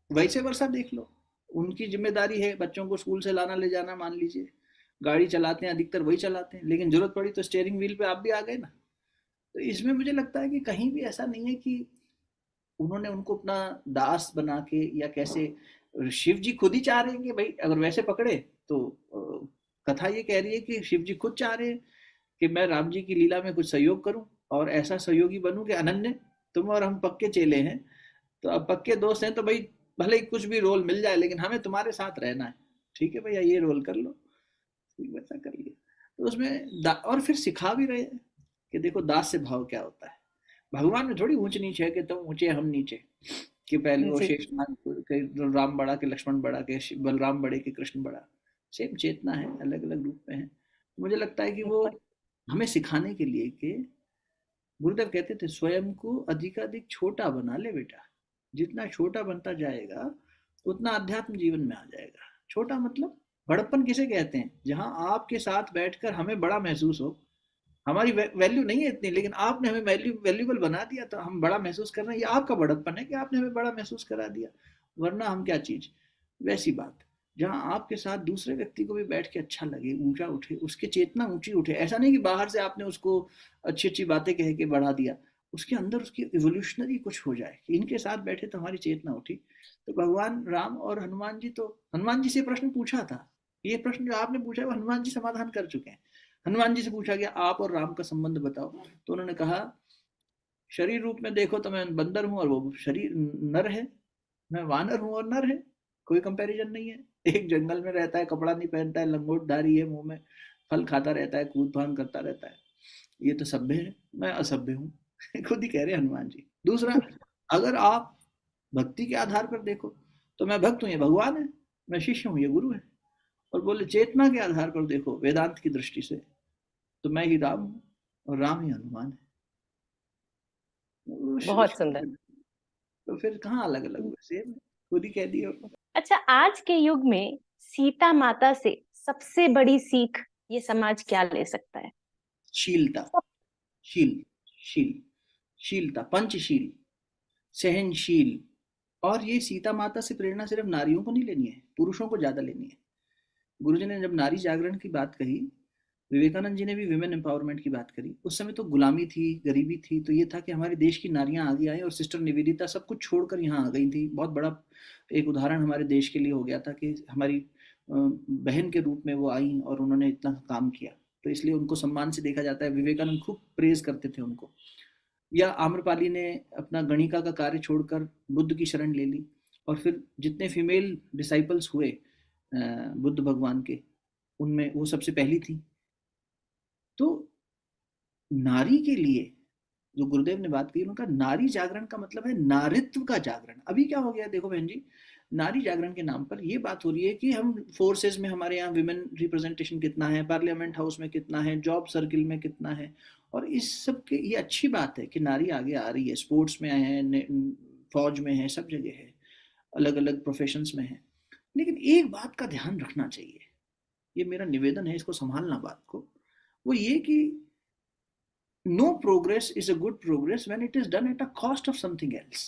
वैसे वर्षा देख लो, उनकी जिम्मेदारी है बच्चों को स्कूल से लाना ले जाना, मान लीजिए गाड़ी चलाते हैं, अधिकतर वही चलाते हैं, लेकिन जरूरत पड़ी तो स्टेयरिंग व्हील पे आप भी आ गए ना। तो इसमें मुझे लगता है कि कहीं भी ऐसा नहीं है कि उन्होंने उनको अपना दास बना के या कैसे। शिव जी खुद ही चाह रहे हैं कि भाई, अगर वैसे पकड़े तो कथा ये कह रही है कि शिव जी खुद चाह रहे हैं कि मैं राम जी की लीला में कुछ सहयोग करूं और ऐसा सहयोगी बनूं कि अनन्य, तुम और हम पक्के चेले हैं, तो अब पक्के दोस्त हैं, तो भाई भले ही कुछ भी रोल मिल जाए लेकिन हमें तुम्हारे साथ रहना है, ठीक है भैया ये रोल कर लो। ठीक, वैसा कर लिया। तो उसमें और फिर सिखा भी रहे हैं कि देखो दास से भाव क्या होता है। भगवान में थोड़ी ऊंच नीच है कि तुम ऊंचे हम नीचे, कि पहले वो जी। शेषनाग के राम बड़ा के लक्ष्मण बड़ा के बलराम बड़े के कृष्ण बड़ा। सेम चेतना है, अलग अलग रूप में है। तो मुझे लगता है कि वो बहुत। हमें सिखाने के लिए कि गुरुदेव कहते थे, स्वयं को अधिकाधिक छोटा बना ले बेटा, जितना छोटा बनता जाएगा उतना अध्यात्म जीवन में आ जाएगा। छोटा मतलब बड़प्पन किसे कहते हैं? जहां आपके साथ बैठकर हमें बड़ा महसूस हो, हमारी वैल्यू नहीं है इतनी, लेकिन आपने हमें वैल्यूबल बना दिया तो हम बड़ा महसूस कर रहे हैं। ये आपका बड़प्पन है कि आपने हमें बड़ा महसूस करा दिया, वरना हम क्या चीज। वैसी बात, जहां आपके साथ दूसरे व्यक्ति को भी बैठ के अच्छा लगे, ऊंचा उठे, उसकी चेतना ऊंची उठे। ऐसा नहीं कि बाहर से आपने उसको अच्छी अच्छी बातें कह के बढ़ा दिया, उसके अंदर उसकी इवोल्यूशनरी कुछ हो जाए कि इनके साथ बैठे तो हमारी चेतना उठी। तो भगवान राम और हनुमान जी, तो हनुमान जी से प्रश्न पूछा था, ये प्रश्न जो आपने पूछा है वो हनुमान जी समाधान कर चुके हैं। हनुमान जी से पूछा गया आप और राम का संबंध बताओ, तो उन्होंने कहा शरीर रूप में देखो तो मैं बंदर हूं और वो शरीर नर है, मैं वानर हूं और नर है, कोई कंपैरिजन नहीं है। एक जंगल में रहता है, कपड़ा नहीं पहनता है, लंगोटधारी है, मुंह में फल खाता रहता है, कूद फान करता रहता है, ये तो सभ्य है, मैं असभ्य हूँ। खुद ही कह रहे हैं हनुमान जी। दूसरा, अगर आप भक्ति के आधार पर देखो तो मैं भक्त हूँ, ये भगवान है, मैं शिष्य हूँ, ये गुरु है। और बोले चेतना के आधार पर देखो, वेदांत की दृष्टि से, तो मैं ही राम हूँ और राम ही हनुमान है। बहुत सुंदर। तो फिर कहाँ अलग अलग हुए, सेम है, खुद ही कह दिया। अच्छा, आज के युग में सीता माता से सबसे बड़ी सीख ये समाज क्या ले सकता है? शीलता, शील, शील, शीलता, पंचशील, सहनशील। और ये सीता माता से प्रेरणा सिर्फ नारियों को नहीं लेनी है, पुरुषों को ज्यादा लेनी है। गुरुजी ने जब नारी जागरण की बात कही, विवेकानंद जी ने भी विमेन एम्पावरमेंट की बात करी। उस समय तो गुलामी थी, गरीबी थी, तो ये था कि हमारे देश की नारियां आगे आई और सिस्टर निवेदिता सब कुछ छोड़कर यहाँ आ गई थी। बहुत बड़ा एक उदाहरण हमारे देश के लिए हो गया था कि हमारी बहन के रूप में वो आई और उन्होंने इतना काम किया, तो इसलिए उनको सम्मान से देखा जाता है। विवेकानंद खूब प्रेज करते थे उनको। या आम्रपाली ने अपना गणिका का कार्य छोड़कर बुद्ध की शरण ले ली, और फिर जितने फीमेल डिसाइपल्स हुए बुद्ध भगवान के, उनमें वो सबसे पहली थी। तो नारी के लिए जो गुरुदेव ने बात की, उनका नारी जागरण का मतलब है नारित्व का जागरण। अभी क्या हो गया देखो बहन जी, नारी जागरण के नाम पर ये बात हो रही है कि हम फोर्सेस में, हमारे यहाँ विमेन रिप्रेजेंटेशन कितना है, पार्लियामेंट हाउस में कितना है, जॉब सर्किल में कितना है, और इस सब के ये अच्छी बात है कि नारी आगे आ रही है, स्पोर्ट्स में है, फौज में है, सब जगह है, अलग अलग प्रोफेशंस में है। लेकिन एक बात का ध्यान रखना चाहिए, ये मेरा निवेदन है, इसको संभालना बात को, वो ये कि no progress is a good progress when it is done at a cost of something else.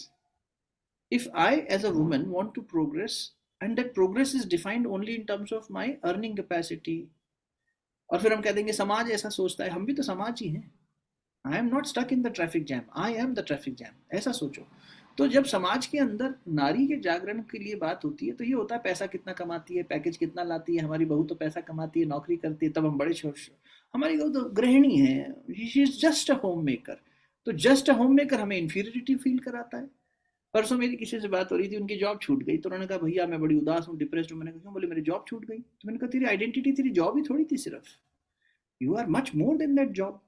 If I, as a woman, want to progress, and that progress is defined only in terms of my earning capacity, और फिर हम कह देंगे समाज ऐसा सोचता है, हम भी तो समाज ही हैं। I am not stuck in the traffic jam, I am the traffic jam, ऐसा सोचो। तो जब समाज के अंदर नारी के जागरण के लिए बात होती है, तो ये होता है पैसा कितना कमाती है, पैकेज कितना लाती है, हमारी बहू तो पैसा कमाती है, नौकरी करती है, तब हम बड़े हमारी बहू तो गृहिणी है, she is just a home maker. तो जस्ट अ होम मेकर हमें इंफीरियरिटी फील कराता है। परसों मेरी किसी से बात हो रही थी, उनकी जॉब छूट गई, तो उन्होंने कहा भैया मैं बड़ी उदास हूँ, डिप्रेस्ड हूँ। मैंने कहा क्यों? बोले मेरी जॉब छूट गई। तो मैंने कहा तेरी आइडेंटिटी तेरी जॉब ही थोड़ी थी सिर्फ, you are much more than that job.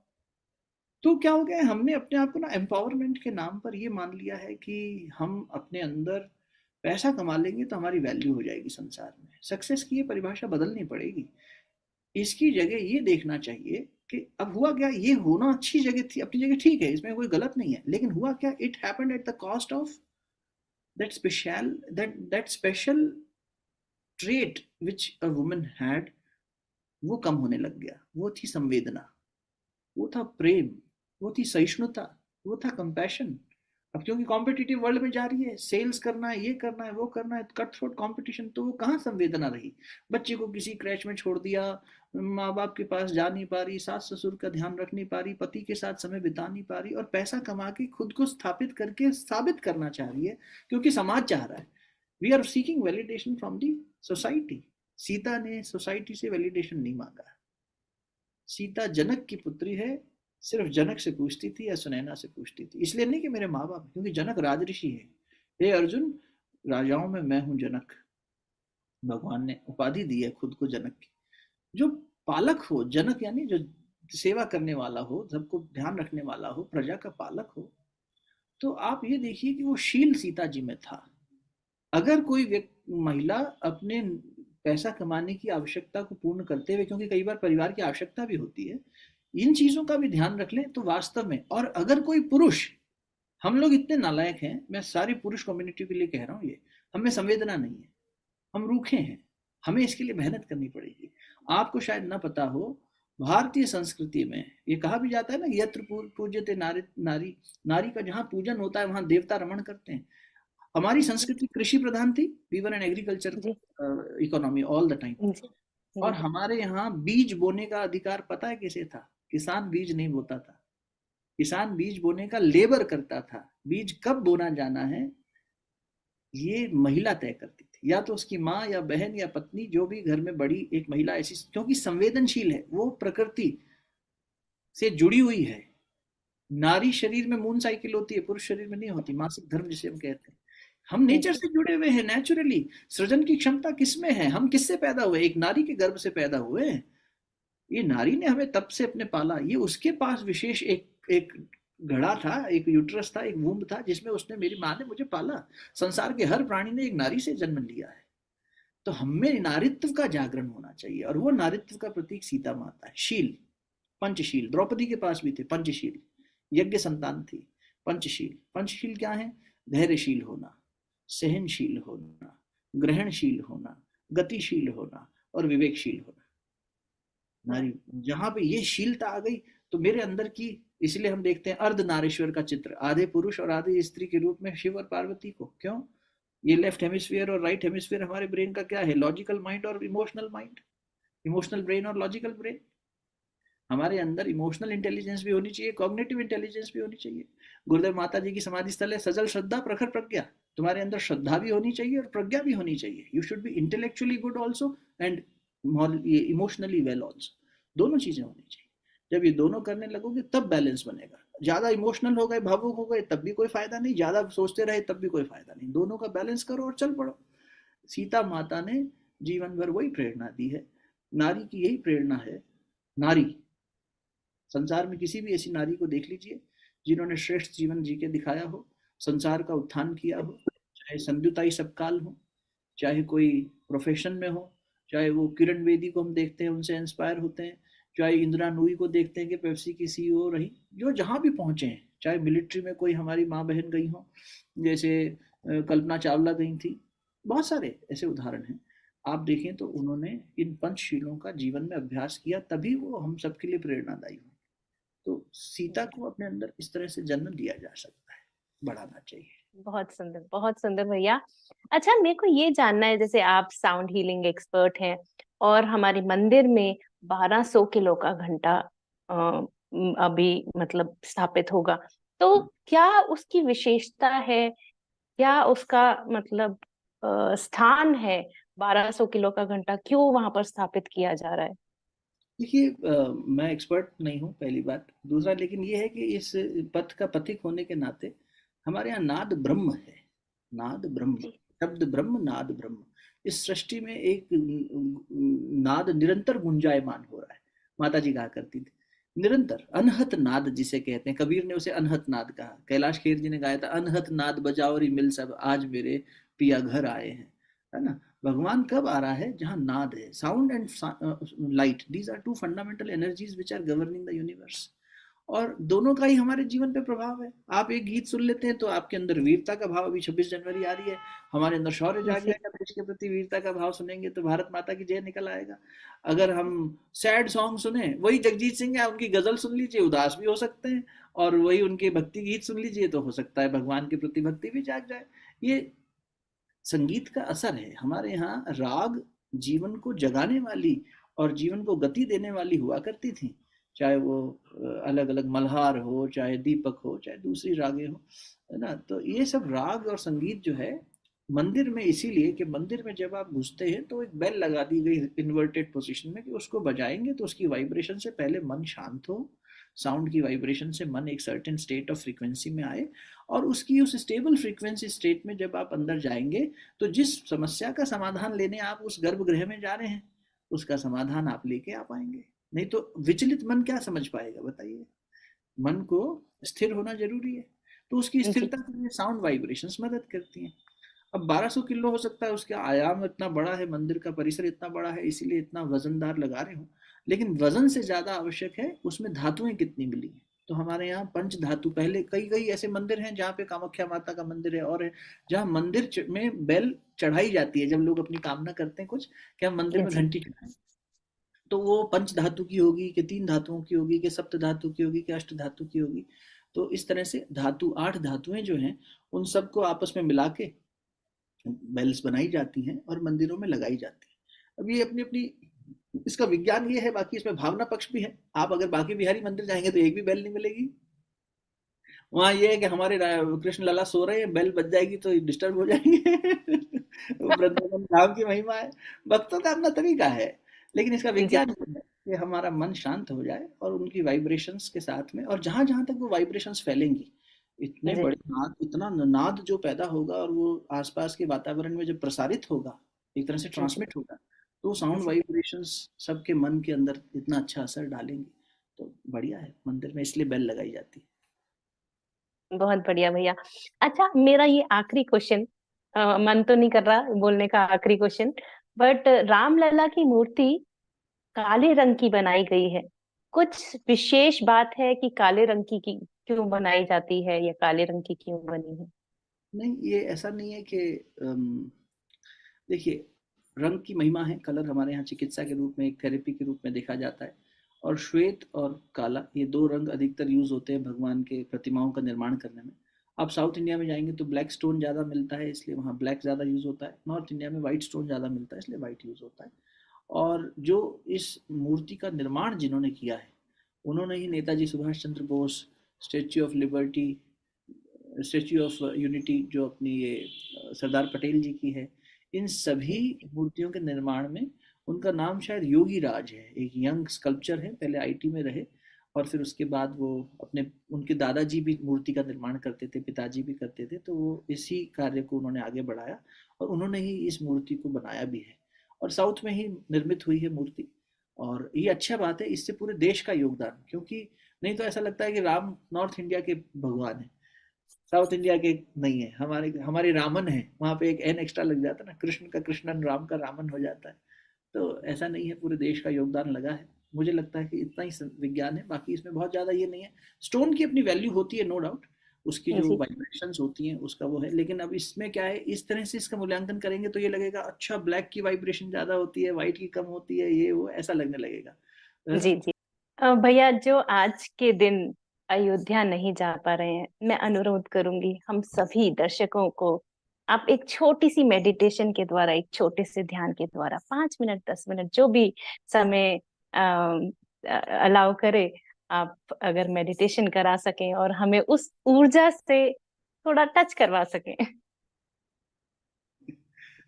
तो क्या हो गया, हमने अपने आप को ना एम्पावरमेंट के नाम पर ये मान लिया है कि हम अपने अंदर पैसा कमा लेंगे तो हमारी वैल्यू हो जाएगी संसार में। सक्सेस की ये परिभाषा बदलनी पड़ेगी। इसकी जगह ये देखना चाहिए कि अब हुआ क्या, ये होना अच्छी जगह थी, अपनी जगह ठीक है, इसमें कोई गलत नहीं है, लेकिन हुआ क्या, it happened at the cost of that special trait which a woman had, वो कम होने लग गया। वो थी संवेदना, वो था प्रेम, वो थी सहिष्णुता, वो था कंपैशन। अब क्योंकि कॉम्पिटिटिव वर्ल्ड में जा रही है, सेल्स करना है, ये करना है, वो करना है, कट थ्रोट कॉम्पिटिशन, तो वो कहाँ संवेदना रही। बच्चे को किसी क्रैच में छोड़ दिया, माँ बाप के पास जा नहीं पा रही, सास ससुर का ध्यान रख नहीं पा रही, पति के साथ समय बिता नहीं पा रही, और पैसा कमा के खुद को स्थापित करके साबित करना चाह रही है, क्योंकि समाज चाह रहा है। We are seeking validation from the society. Sita ने सोसाइटी से वैलिडेशन नहीं मांगा। सीता जनक की पुत्री है, सिर्फ जनक से पूछती थी या सुनैना से पूछती थी, इसलिए नहीं कि मेरे माँ बाप, क्योंकि जनक राजऋषि है। हे अर्जुन, राजाओं में मैं हूं जनक। भगवान ने उपाधि दी है खुद को जनक की। जो पालक हो, जनक यानी जो सेवा करने वाला हो, सबको ध्यान रखने वाला हो, प्रजा का पालक हो, तो आप ये देखिए कि वो शील सीता जी में था। अगर कोई महिला अपने पैसा कमाने की आवश्यकता को पूर्ण करते हुए, क्योंकि कई बार परिवार की आवश्यकता भी होती है, इन चीजों का भी ध्यान रख लें तो वास्तव में, और अगर कोई पुरुष, हम लोग इतने नालायक हैं, मैं सारी पुरुष कम्युनिटी के लिए कह रहा हूँ, ये हमें संवेदना नहीं है, हम रूखे हैं, हमें इसके लिए मेहनत करनी पड़ेगी। आपको शायद ना पता हो, भारतीय संस्कृति में ये कहा भी जाता है ना, यत्र पूज्यते नारी, नारी, नारी का जहाँ पूजन होता है वहां देवता रमण करते हैं। हमारी संस्कृति कृषि प्रधान थी, वी वर एन एग्रीकल्चर जी इकोनॉमी ऑल द टाइम। जी और जी। हमारे यहाँ बीज बोने का अधिकार पता है किसे था? किसान बीज नहीं बोता था, किसान बीज बोने का लेबर करता था। बीज कब बोना जाना है, ये महिला तय करती थी, या तो उसकी माँ या बहन या पत्नी, जो भी घर में बड़ी एक महिला ऐसी, क्योंकि संवेदनशील है, वो प्रकृति से जुड़ी हुई है। नारी शरीर में मून साइकिल होती है, पुरुष शरीर में नहीं होती, मासिक धर्म जिसे हम कहते हैं। हम नेचर जी। से जुड़े हुए हैं नेचुरली। सृजन की क्षमता किसमें है? हम किससे पैदा हुए? एक नारी के गर्भ से पैदा हुए हैं। ये नारी ने हमें तब से अपने पाला। ये उसके पास विशेष एक एक घड़ा था, एक यूट्रस था, एक वूम्ब था, जिसमें उसने, मेरी माँ ने मुझे पाला। संसार के हर प्राणी ने एक नारी से जन्म लिया है। तो हमें नारित्व का जागरण होना चाहिए, और वो नारित्व का प्रतीक सीता माता है। शील, पंचशील द्रौपदी के पास भी थे। पंचशील, यज्ञ संतान थी। पंचशील, पंचशील क्या है? धैर्यशील होना, सहनशील होना, ग्रहणशील होना, गतिशील होना और विवेकशील होना। नारी, जहां पे ये शीलता आ गई, तो मेरे अंदर की, इसलिए हम देखते हैं अर्ध नारीश्वर का चित्र, आधे पुरुष और आधे स्त्री के रूप में शिव और पार्वती को। क्यों? ये लेफ्ट हेमिस्फीयर और राइट हेमिस्फीयर हमारे ब्रेन का क्या है? लॉजिकल माइंड और इमोशनल माइंड, इमोशनल ब्रेन और लॉजिकल ब्रेन। हमारे अंदर इमोशनल इंटेलिजेंस भी होनी चाहिए, कॉग्निटिव इंटेलिजेंस भी होनी चाहिए। गुरुदेव माता जी की समाधि स्थल है, सजल श्रद्धा प्रखर प्रज्ञा। तुम्हारे अंदर श्रद्धा भी होनी चाहिए और प्रज्ञा भी होनी चाहिए। You should be intellectually good also and emotionally well also. दोनों चीजें होनी चाहिए। जब ये दोनों करने लगोगे तब बैलेंस बनेगा। ज्यादा इमोशनल हो गए, भावुक हो गए, तब भी कोई फायदा नहीं। ज्यादा सोचते रहे तब भी कोई फायदा नहीं। दोनों का बैलेंस करो और चल पड़ो। सीता माता ने जीवन भर वही प्रेरणा दी है। नारी की यही प्रेरणा है। नारी, संसार में किसी भी ऐसी नारी को देख लीजिए जिन्होंने श्रेष्ठ जीवन जी के दिखाया हो, संसार का उत्थान किया हो। चाहे संध्युताई सबकाल हो, चाहे कोई प्रोफेशन में हो, चाहे वो किरण बेदी को हम देखते हैं, उनसे इंस्पायर होते हैं, चाहे इंदिरा नूई को देखते हैं कि पेप्सी की सीईओ रही, जो जहां भी पहुंचे हैं। चाहे मिलिट्री में कोई हमारी माँ बहन गई हो, जैसे कल्पना चावला गई थी। बहुत सारे ऐसे उदाहरण हैं। आप देखें तो उन्होंने इन पंचशीलों का जीवन में अभ्यास किया, तभी वो हम सबके लिए प्रेरणादायी हुई। तो सीता को अपने अंदर इस तरह से जन्म दिया जा सकता है, बढ़ाना चाहिए। बहुत सुंदर भैया। अच्छा, मेरे को ये जानना है, जैसे आप साउंड हीलिंग एक्सपर्ट हैं और हमारे मंदिर में 1200 किलो का घंटा अभी मतलब स्थापित होगा, तो क्या उसकी विशेषता है? क्या उसका मतलब स्थान है? 1200 किलो का घंटा क्यों वहां पर स्थापित किया जा रहा है? देखिए, मैं एक्सपर्ट नहीं हूँ, पहली बात। दूसरा, लेकिन ये है कि इस पथ का पथिक होने के नाते हमारे यहाँ नाद ब्रह्म है। नाद ब्रह्म, जी। शब्द ब्रह्म, नाद ब्रह्म। इस सृष्टि में एक नाद निरंतर गुंजायमान हो रहा है। माता जी कहा करती थी निरंतर अनहत नाद जिसे कहते हैं। कबीर ने उसे अनहत नाद कहा। कैलाश खेर जी ने गाया था, अनहत नाद बजाओरी मिल सब, आज मेरे पिया घर आए हैं। है ना? भगवान कब आ रहा है? जहां नाद है। Sound and light, these are two fundamental energies which are governing the universe. और दोनों का ही हमारे जीवन पे प्रभाव है। आप एक गीत सुन लेते हैं तो आपके अंदर वीरता का भाव, अभी 26 जनवरी आ रही है, हमारे अंदर शौर्य जाग जी। जाएगा। देश के प्रति वीरता का भाव सुनेंगे तो भारत माता की जय निकल आएगा। अगर हम सैड सॉन्ग सुने, वही जगजीत सिंह है, उनकी गजल सुन लीजिए, उदास भी हो सकते हैं। और वही उनके भक्ति गीत सुन लीजिए, तो हो सकता है भगवान के प्रति भक्ति भी जाग जाए। ये संगीत का असर है। हमारे यहाँ राग जीवन को जगाने वाली और जीवन को गति देने वाली हुआ करती थी। चाहे वो अलग अलग मल्हार हो, चाहे दीपक हो, चाहे दूसरी रागें हो, है ना? तो ये सब राग और संगीत जो है मंदिर में, इसीलिए कि मंदिर में जब आप घुसते हैं तो एक बेल लगा दी गई इन्वर्टेड पोजीशन में, कि उसको बजाएंगे तो उसकी वाइब्रेशन से पहले मन शांत हो। साउंड की वाइब्रेशन से मन एक सर्टेन स्टेट ऑफ फ्रीक्वेंसी में आए, और उसकी उस स्टेबल फ्रीक्वेंसी स्टेट में जब आप अंदर जाएंगे, तो जिस समस्या का समाधान लेने आप उस गर्भगृह में जा रहे हैं, उसका समाधान आप लेके आ पाएंगे। नहीं तो विचलित मन क्या समझ पाएगा, बताइए? मन को स्थिर होना जरूरी है। तो उसकी जी। स्थिरता के लिए साउंड वाइब्रेशंस मदद करती हैं। अब 1200 किलो हो सकता है, उसका आयाम इतना बड़ा है, मंदिर का परिसर इतना बड़ा है, इसीलिए इतना वजनदार लगा रहे हो। लेकिन वजन से ज्यादा आवश्यक है उसमें धातुएं कितनी मिली हैं। तो हमारे यहाँ पंच धातु, पहले कई कई ऐसे मंदिर हैं जहाँ पे कामाख्या माता का मंदिर है, और है जहाँ मंदिर में बेल चढ़ाई जाती है। जब लोग अपनी कामना करते हैं कुछ, कि हम मंदिर में जी। घंटी चढ़ाएं, तो वो पंच धातु की होगी कि तीन धातुओं की होगी कि सप्त धातु की होगी कि अष्ट धातु की होगी। तो इस तरह से धातु, 8 धातुएं जो हैं, उन सबको आपस में मिला के बेल्स बनाई जाती हैं और मंदिरों में लगाई जाती है। अब ये अपनी अपनी, इसका विज्ञान ये है, बाकी इसमें भावना पक्ष भी है। आप अगर बाकी बिहारी मंदिर जाएंगे तो एक भी बेल नहीं मिलेगी। वहाँ ये है कि हमारे कृष्ण लला सो रहे हैं, बेल बज जाएगी तो डिस्टर्ब हो जाएंगे। वो वृंदावन धाम की महिमा है। भक्तों का अपना तरीका है, लेकिन इसका जी, विज्ञान ये है कि हमारा मन शांत हो जाए और उनकी वाइब्रेशंस के साथ में, और जहां जहां तक वो वाइब्रेशंस फैलेंगी, इतने जी, बड़े नाद, इतना नाद जो पैदा होगा और वो आसपास के वातावरण में जब प्रसारित होगा, एक तरह से जी, ट्रांसमिट होगा, तो साउंड जी। वाइब्रेशंस सबके मन के अंदर इतना अच्छा असर डालेंगी। तो बढ़िया है, मंदिर में इसलिए बेल लगाई जाती है। बहुत बढ़िया भैया। अच्छा, मेरा ये आखिरी क्वेश्चन, मन तो नहीं कर रहा बोलने का आखिरी क्वेश्चन, बट रामलला की मूर्ति काले रंग की बनाई गई है। कुछ विशेष बात है कि काले रंग की क्यों बनाई जाती है या काले रंग की क्यों बनी है? नहीं, ये ऐसा नहीं है कि देखिए, रंग की महिमा है। कलर हमारे यहाँ चिकित्सा के रूप में, एक थेरेपी के रूप में देखा जाता है। और श्वेत और काला, ये दो रंग अधिकतर यूज होते हैं भगवान के प्रतिमाओं का निर्माण करने में। आप साउथ इंडिया में जाएंगे तो ब्लैक स्टोन ज़्यादा मिलता है, इसलिए वहाँ ब्लैक ज़्यादा यूज होता है। नॉर्थ इंडिया में वाइट स्टोन ज़्यादा मिलता है, इसलिए वाइट यूज होता है। और जो इस मूर्ति का निर्माण जिन्होंने किया है, उन्होंने ही Netaji Subhash Chandra Bose, Statue of Liberty, Statue of Unity जो अपनी ये सरदार पटेल जी की है, इन सभी मूर्तियों के निर्माण में उनका नाम शायद योगी राज है। एक यंग स्कल्पचर है, पहले आईटी में रहे और फिर उसके बाद वो अपने, उनके दादाजी भी मूर्ति का निर्माण करते थे, पिताजी भी करते थे, तो वो इसी कार्य को उन्होंने आगे बढ़ाया और उन्होंने ही इस मूर्ति को बनाया भी है। और साउथ में ही निर्मित हुई है मूर्ति। और ये अच्छा बात है, इससे पूरे देश का योगदान, क्योंकि नहीं तो ऐसा लगता है कि राम नॉर्थ इंडिया के भगवान है, साउथ इंडिया के नहीं है। हमारे हमारे रामन है, वहां पे एक एन एक्स्ट्रा लग जाता है ना, कृष्ण का कृष्णन, राम का रामन हो जाता है। तो ऐसा नहीं है, पूरे देश का योगदान लगा है। मुझे लगता है कि इतना ही विज्ञान है, बाकी इसमें बहुत ज्यादा ये नहीं है। स्टोन की अपनी वैल्यू होती है, नो डाउट, उसकी जो जी, वाइब्रेशंस होती हैं उसका वो है। लेकिन अब इसमें क्या है, इस तरह से इसका मूल्यांकन करेंगे तो ये लगेगा अच्छा ब्लैक की वाइब्रेशन ज्यादा होती है, व्हाइट की कम होती है, ये वो ऐसा लगने लगेगा, है ना। जी, जी। भैया, जो आज के दिन अयोध्या नहीं जा पा रहे हैं, मैं अनुरोध करूंगी हम सभी दर्शकों को, आप एक छोटी सी मेडिटेशन के द्वारा, एक छोटे से ध्यान के द्वारा 5 मिनट, 10 मिनट, जो भी समय अलाउ करे, आप अगर मेडिटेशन करा सकें और हमें उस ऊर्जा से थोड़ा टच करवा सकें।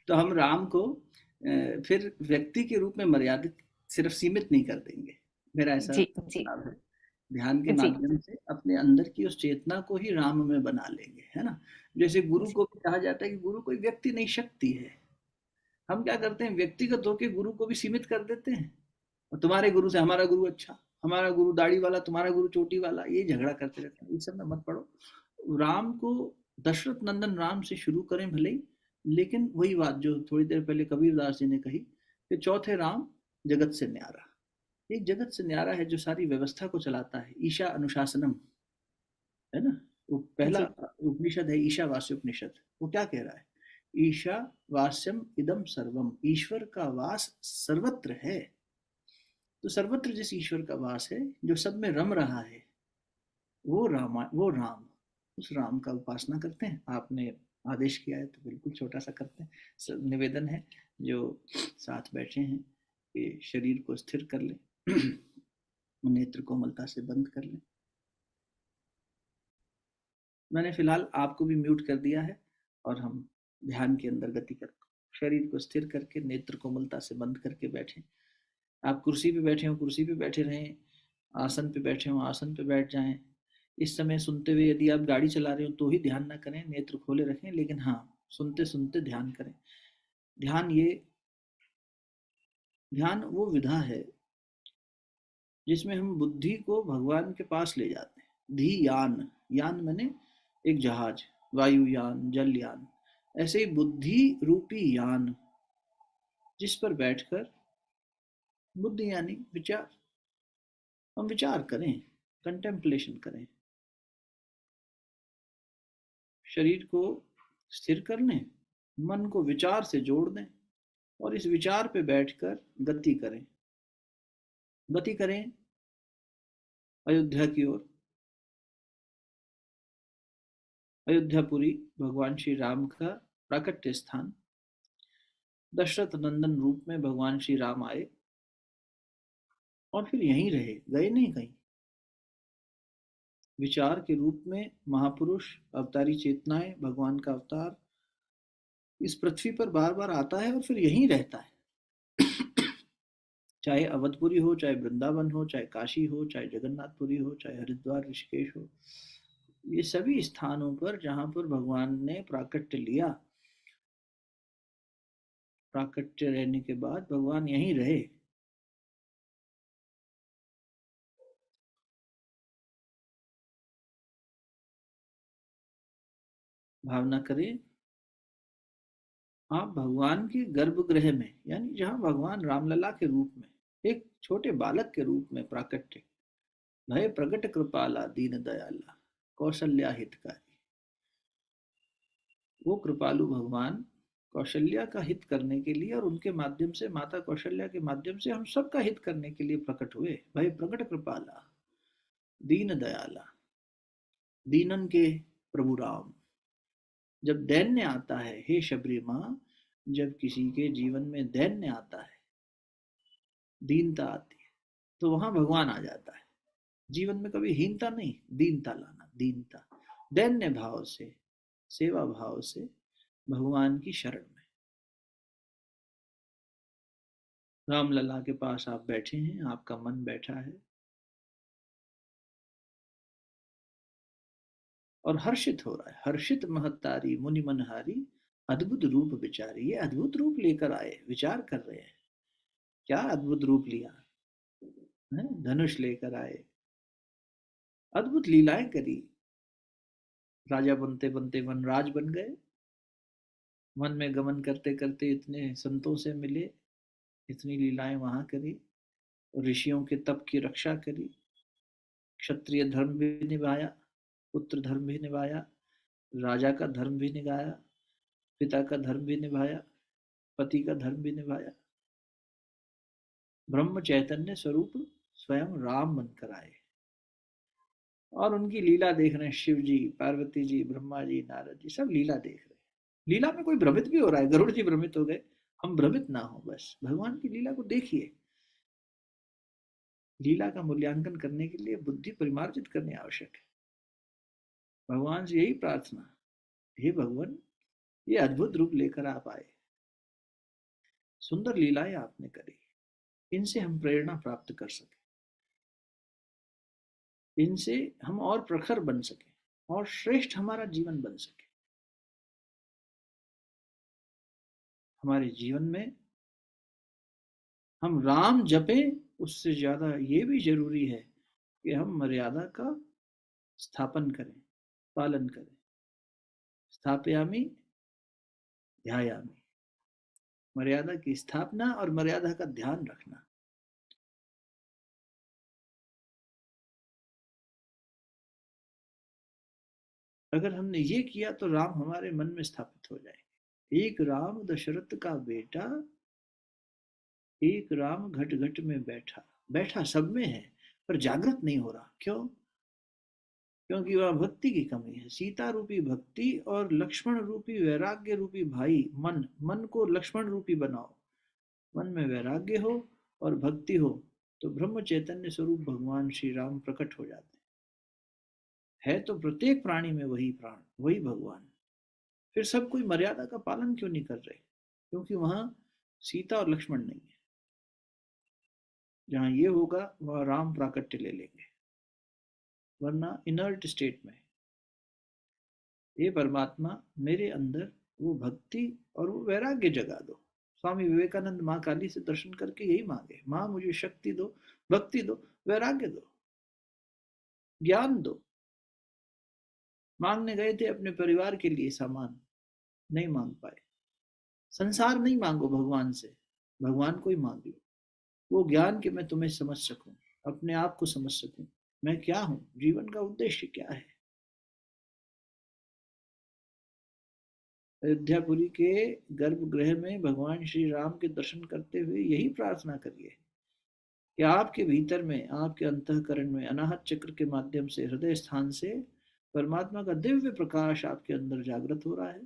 तो हम राम को फिर व्यक्ति के रूप में मर्यादित, सिर्फ सीमित नहीं कर देंगे। मेरा ऐसा जी, जी, सुझाव है। ध्यान के जी, माध्यम से अपने अंदर की उस चेतना को ही राम में बना लेंगे, है ना। जैसे गुरु जी, को भी कहा जाता है कि गुरु कोई व्यक्ति नहीं, शक्ति है। हम क्या करते हैं, व्यक्तिगत होकर गुरु को भी सीमित कर देते हैं। और तुम्हारे गुरु से हमारा गुरु अच्छा, हमारा गुरु दाढ़ी वाला, तुम्हारा गुरु चोटी वाला, ये झगड़ा करते रहते हैं। इस सब में मत पड़ो। राम को दशरथ नंदन राम से शुरू करें भले ही, लेकिन वही बात जो थोड़ी देर पहले कबीरदास जी ने कही कि चौथे राम जगत से न्यारा। एक जगत से न्यारा है जो सारी व्यवस्था को चलाता है, ईशा अनुशासनम, है ना। वो पहला जी, उपनिषद है ईशावास्य उपनिषद। वो क्या कह रहा है, ईशा वास्यम इदम सर्वम, ईश्वर का वास सर्वत्र है। तो सर्वत्र जिस ईश्वर का वास है, जो सब में रम रहा है, वो राम, उस राम का उपासना करते हैं। आपने आदेश किया है तो बिल्कुल छोटा सा करते हैं। निवेदन है जो साथ बैठे हैं कि शरीर को स्थिर कर लें, नेत्र कोमलता से बंद कर लें। मैंने फिलहाल आपको भी म्यूट कर दिया है और हम ध्यान के अंदर गति करते हैं। शरीर को स्थिर करके नेत्र कोमलता से बंद करके बैठें। आप कुर्सी पे बैठे हो कुर्सी पे बैठे रहें, आसन पे बैठे हो आसन पे बैठ जाएं। इस समय सुनते हुए यदि आप गाड़ी चला रहे हो तो ही ध्यान ना करें, नेत्र खोले रखें, लेकिन हाँ, सुनते सुनते ध्यान करें। ध्यान ये ध्यान वो विधा है जिसमें हम बुद्धि को भगवान के पास ले जाते हैं। धी यान, यान मैंने एक जहाज, वायुयान, जलयान, ऐसे ही बुद्धि रूपी यान जिस पर बैठकर, बुद्धि यानी विचार, हम विचार करें, कंटेम्पलेशन करें, शरीर को स्थिर कर लें, मन को विचार से जोड़ दें और इस विचार पे बैठकर गति करें। गति करें अयोध्या की ओर। अयोध्यापुरी भगवान श्री राम का प्राकट्य स्थान। दशरथ नंदन रूप में भगवान श्री राम आए और फिर यहीं रहे, गए नहीं कहीं। विचार के रूप में महापुरुष, अवतारी चेतनाएं, भगवान का अवतार इस पृथ्वी पर बार बार आता है और फिर यहीं रहता है। चाहे अवधपुरी हो, चाहे वृंदावन हो, चाहे काशी हो, चाहे जगन्नाथपुरी हो, चाहे हरिद्वार ऋषिकेश हो, ये सभी स्थानों पर जहां पर भगवान ने प्राकट्य लिया, प्राकट्य रहने के बाद भगवान यहीं रहे। भावना करें, आप भगवान के गर्भगृह में, यानी जहां भगवान रामलला के रूप में, एक छोटे बालक के रूप में प्राकट्य भय, प्रगट कृपाला दीन दयाला कौशल्या हितकारी। वो कृपालु भगवान कौशल्या का हित करने के लिए और उनके माध्यम से, माता कौशल्या के माध्यम से हम सबका हित करने के लिए प्रकट हुए। भाई प्रकट कृपाला दीन दयाला, दीनन के प्रभु राम। जब दैन्य आता है, हे शबरी माँ, जब किसी के जीवन में दैन्य आता है, दीनता आती है, तो वहां भगवान आ जाता है। जीवन में कभी हीनता नहीं, दीनता लाना, दीनता, दैन्य भाव से, सेवा भाव से भगवान की शरण में। रामलला के पास आप बैठे हैं, आपका मन बैठा है और हर्षित हो रहा है। हर्षित महत्तारी मुनि मनहारी अद्भुत रूप विचारी। ये अद्भुत रूप लेकर आए, विचार कर रहे हैं। क्या अद्भुत रूप लिया है? धनुष लेकर आए, अद्भुत लीलाएं करी। राजा बनते बनते वनराज बन गए, वन में गमन करते करते इतने संतों से मिले, इतनी लीलाएं वहां करी, ऋषियों के तप की रक्षा करी, क्षत्रिय धर्म भी निभाया, पुत्र धर्म भी निभाया, राजा का धर्म भी निभाया, पिता का धर्म भी निभाया, पति का धर्म भी निभाया। ब्रह्म चैतन्य स्वरूप स्वयं राम बनकर आए और उनकी लीला देख रहे हैं। शिव जी, पार्वती जी, ब्रह्मा जी, नारद जी, सब लीला देख रहे हैं। लीला में कोई भ्रमित भी हो रहा है, गरुड़ जी भ्रमित हो गए, हम भ्रमित ना हो, बस भगवान की लीला को देखिए। लीला का मूल्यांकन करने के लिए बुद्धि परिमार्जित करनी आवश्यक है। भगवान से यही प्रार्थना, हे भगवान, ये अद्भुत रूप लेकर आप आए, सुंदर लीलाएं आपने करी, इनसे हम प्रेरणा प्राप्त कर सके, इनसे हम और प्रखर बन सके और श्रेष्ठ हमारा जीवन बन सके। हमारे जीवन में हम राम जपें, उससे ज्यादा ये भी जरूरी है कि हम मर्यादा का स्थापन करें, पालन करें। स्थापयामि ध्यायामि, मर्यादा की स्थापना और मर्यादा का ध्यान रखना। अगर हमने ये किया तो राम हमारे मन में स्थापित हो जाएंगे। एक राम दशरथ का बेटा, एक राम घट घट में बैठा। बैठा सब में है पर जागृत नहीं हो रहा, क्यों? क्योंकि वह भक्ति की कमी है। सीता रूपी भक्ति और लक्ष्मण रूपी वैराग्य रूपी भाई मन, मन को लक्ष्मण रूपी बनाओ। मन में वैराग्य हो और भक्ति हो तो ब्रह्म चैतन्य स्वरूप भगवान श्री राम प्रकट हो जाते हैं। है तो प्रत्येक प्राणी में वही प्राण, वही भगवान। फिर सब कोई मर्यादा का पालन क्यों नहीं कर रहे? क्योंकि वहां सीता और लक्ष्मण नहीं है। जहां ये होगा वहां राम प्राकट्य ले लेंगे, वरना इनर्ट स्टेट में, ये परमात्मा मेरे अंदर वो भक्ति और वो वैराग्य जगा दो। स्वामी विवेकानंद माँ काली से दर्शन करके यही मांगे, माँ मुझे शक्ति दो, भक्ति दो, वैराग्य दो, ज्ञान दो। मांगने गए थे अपने परिवार के लिए सामान, नहीं मांग पाए। संसार नहीं मांगो भगवान से, भगवान को ही मांग लो। वो ज्ञान कि मैं तुम्हें समझ सकूं, अपने आप को समझ सकूं, मैं क्या हूं, जीवन का उद्देश्य क्या है। अयोध्यापुरी के गर्भगृह में भगवान श्री राम के दर्शन करते हुए यही प्रार्थना करिए कि आपके भीतर में, आपके अंतःकरण में, अनाहत चक्र के माध्यम से, हृदय स्थान से परमात्मा का दिव्य प्रकाश आपके अंदर जागृत हो रहा है।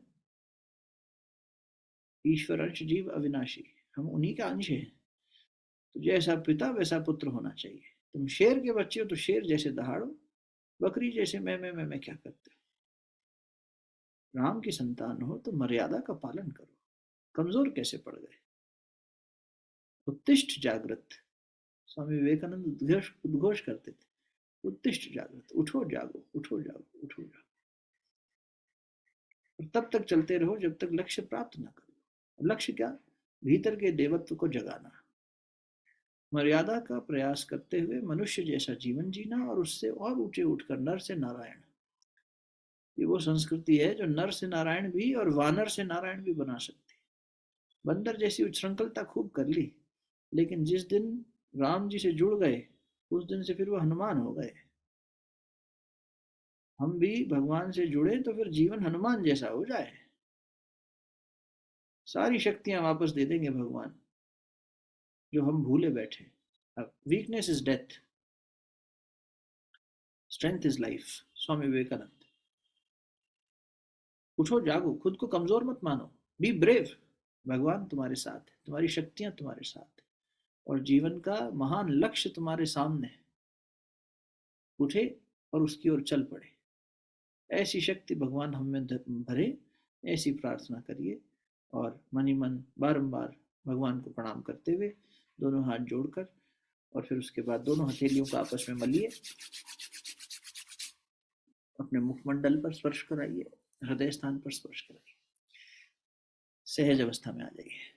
ईश्वर अंश जीव अविनाशी, हम उन्हीं का अंश हैं। तो जैसा पिता वैसा पुत्र होना चाहिए। तुम शेर के बच्चे हो तो शेर जैसे दहाड़ो, बकरी जैसे मैं क्या करते हो? राम की संतान हो तो मर्यादा का पालन करो। कमजोर कैसे पड़ गए? उत्तिष्ठ जागृत, स्वामी विवेकानंद उद्घोष करते थे, उत्तिष्ठ जागृत, उठो जागो, उठो जागो, उठो जागो। और तब तक चलते रहो जब तक लक्ष्य प्राप्त ना करो। लक्ष्य क्या? भीतर के देवत्व को जगाना, मर्यादा का प्रयास करते हुए मनुष्य जैसा जीवन जीना, और उससे और ऊंचे उठकर नर से नारायण। ये वो संस्कृति है जो नर से नारायण भी और वानर से नारायण भी बना सकती है। बंदर जैसी उच्छृंखलता खूब कर ली, लेकिन जिस दिन राम जी से जुड़ गए उस दिन से फिर वो हनुमान हो गए। हम भी भगवान से जुड़े तो फिर जीवन हनुमान जैसा हो जाए। सारी शक्तियां वापस दे देंगे भगवान जो हम भूले बैठे। अब weakness is death, strength is life, Swami Vivekananda. उठो जागो, खुद को कमजोर मत मानो, बी ब्रेव। भगवान तुम्हारे साथ है, तुम्हारी शक्तियां तुम्हारे साथ है, और जीवन का महान लक्ष्य तुम्हारे सामने है। उठे और उसकी ओर चल पड़े। ऐसी शक्ति भगवान हमें भरे, ऐसी प्रार्थना करिए। और मन ही मन बारंबार भगवान को प्रणाम करते हुए दोनों हाथ जोड़कर, और फिर उसके बाद दोनों हथेलियों को आपस में मलिए, अपने मुखमंडल पर स्पर्श कराइए, हृदय स्थान पर स्पर्श कराइए, सहज अवस्था में आ जाइए।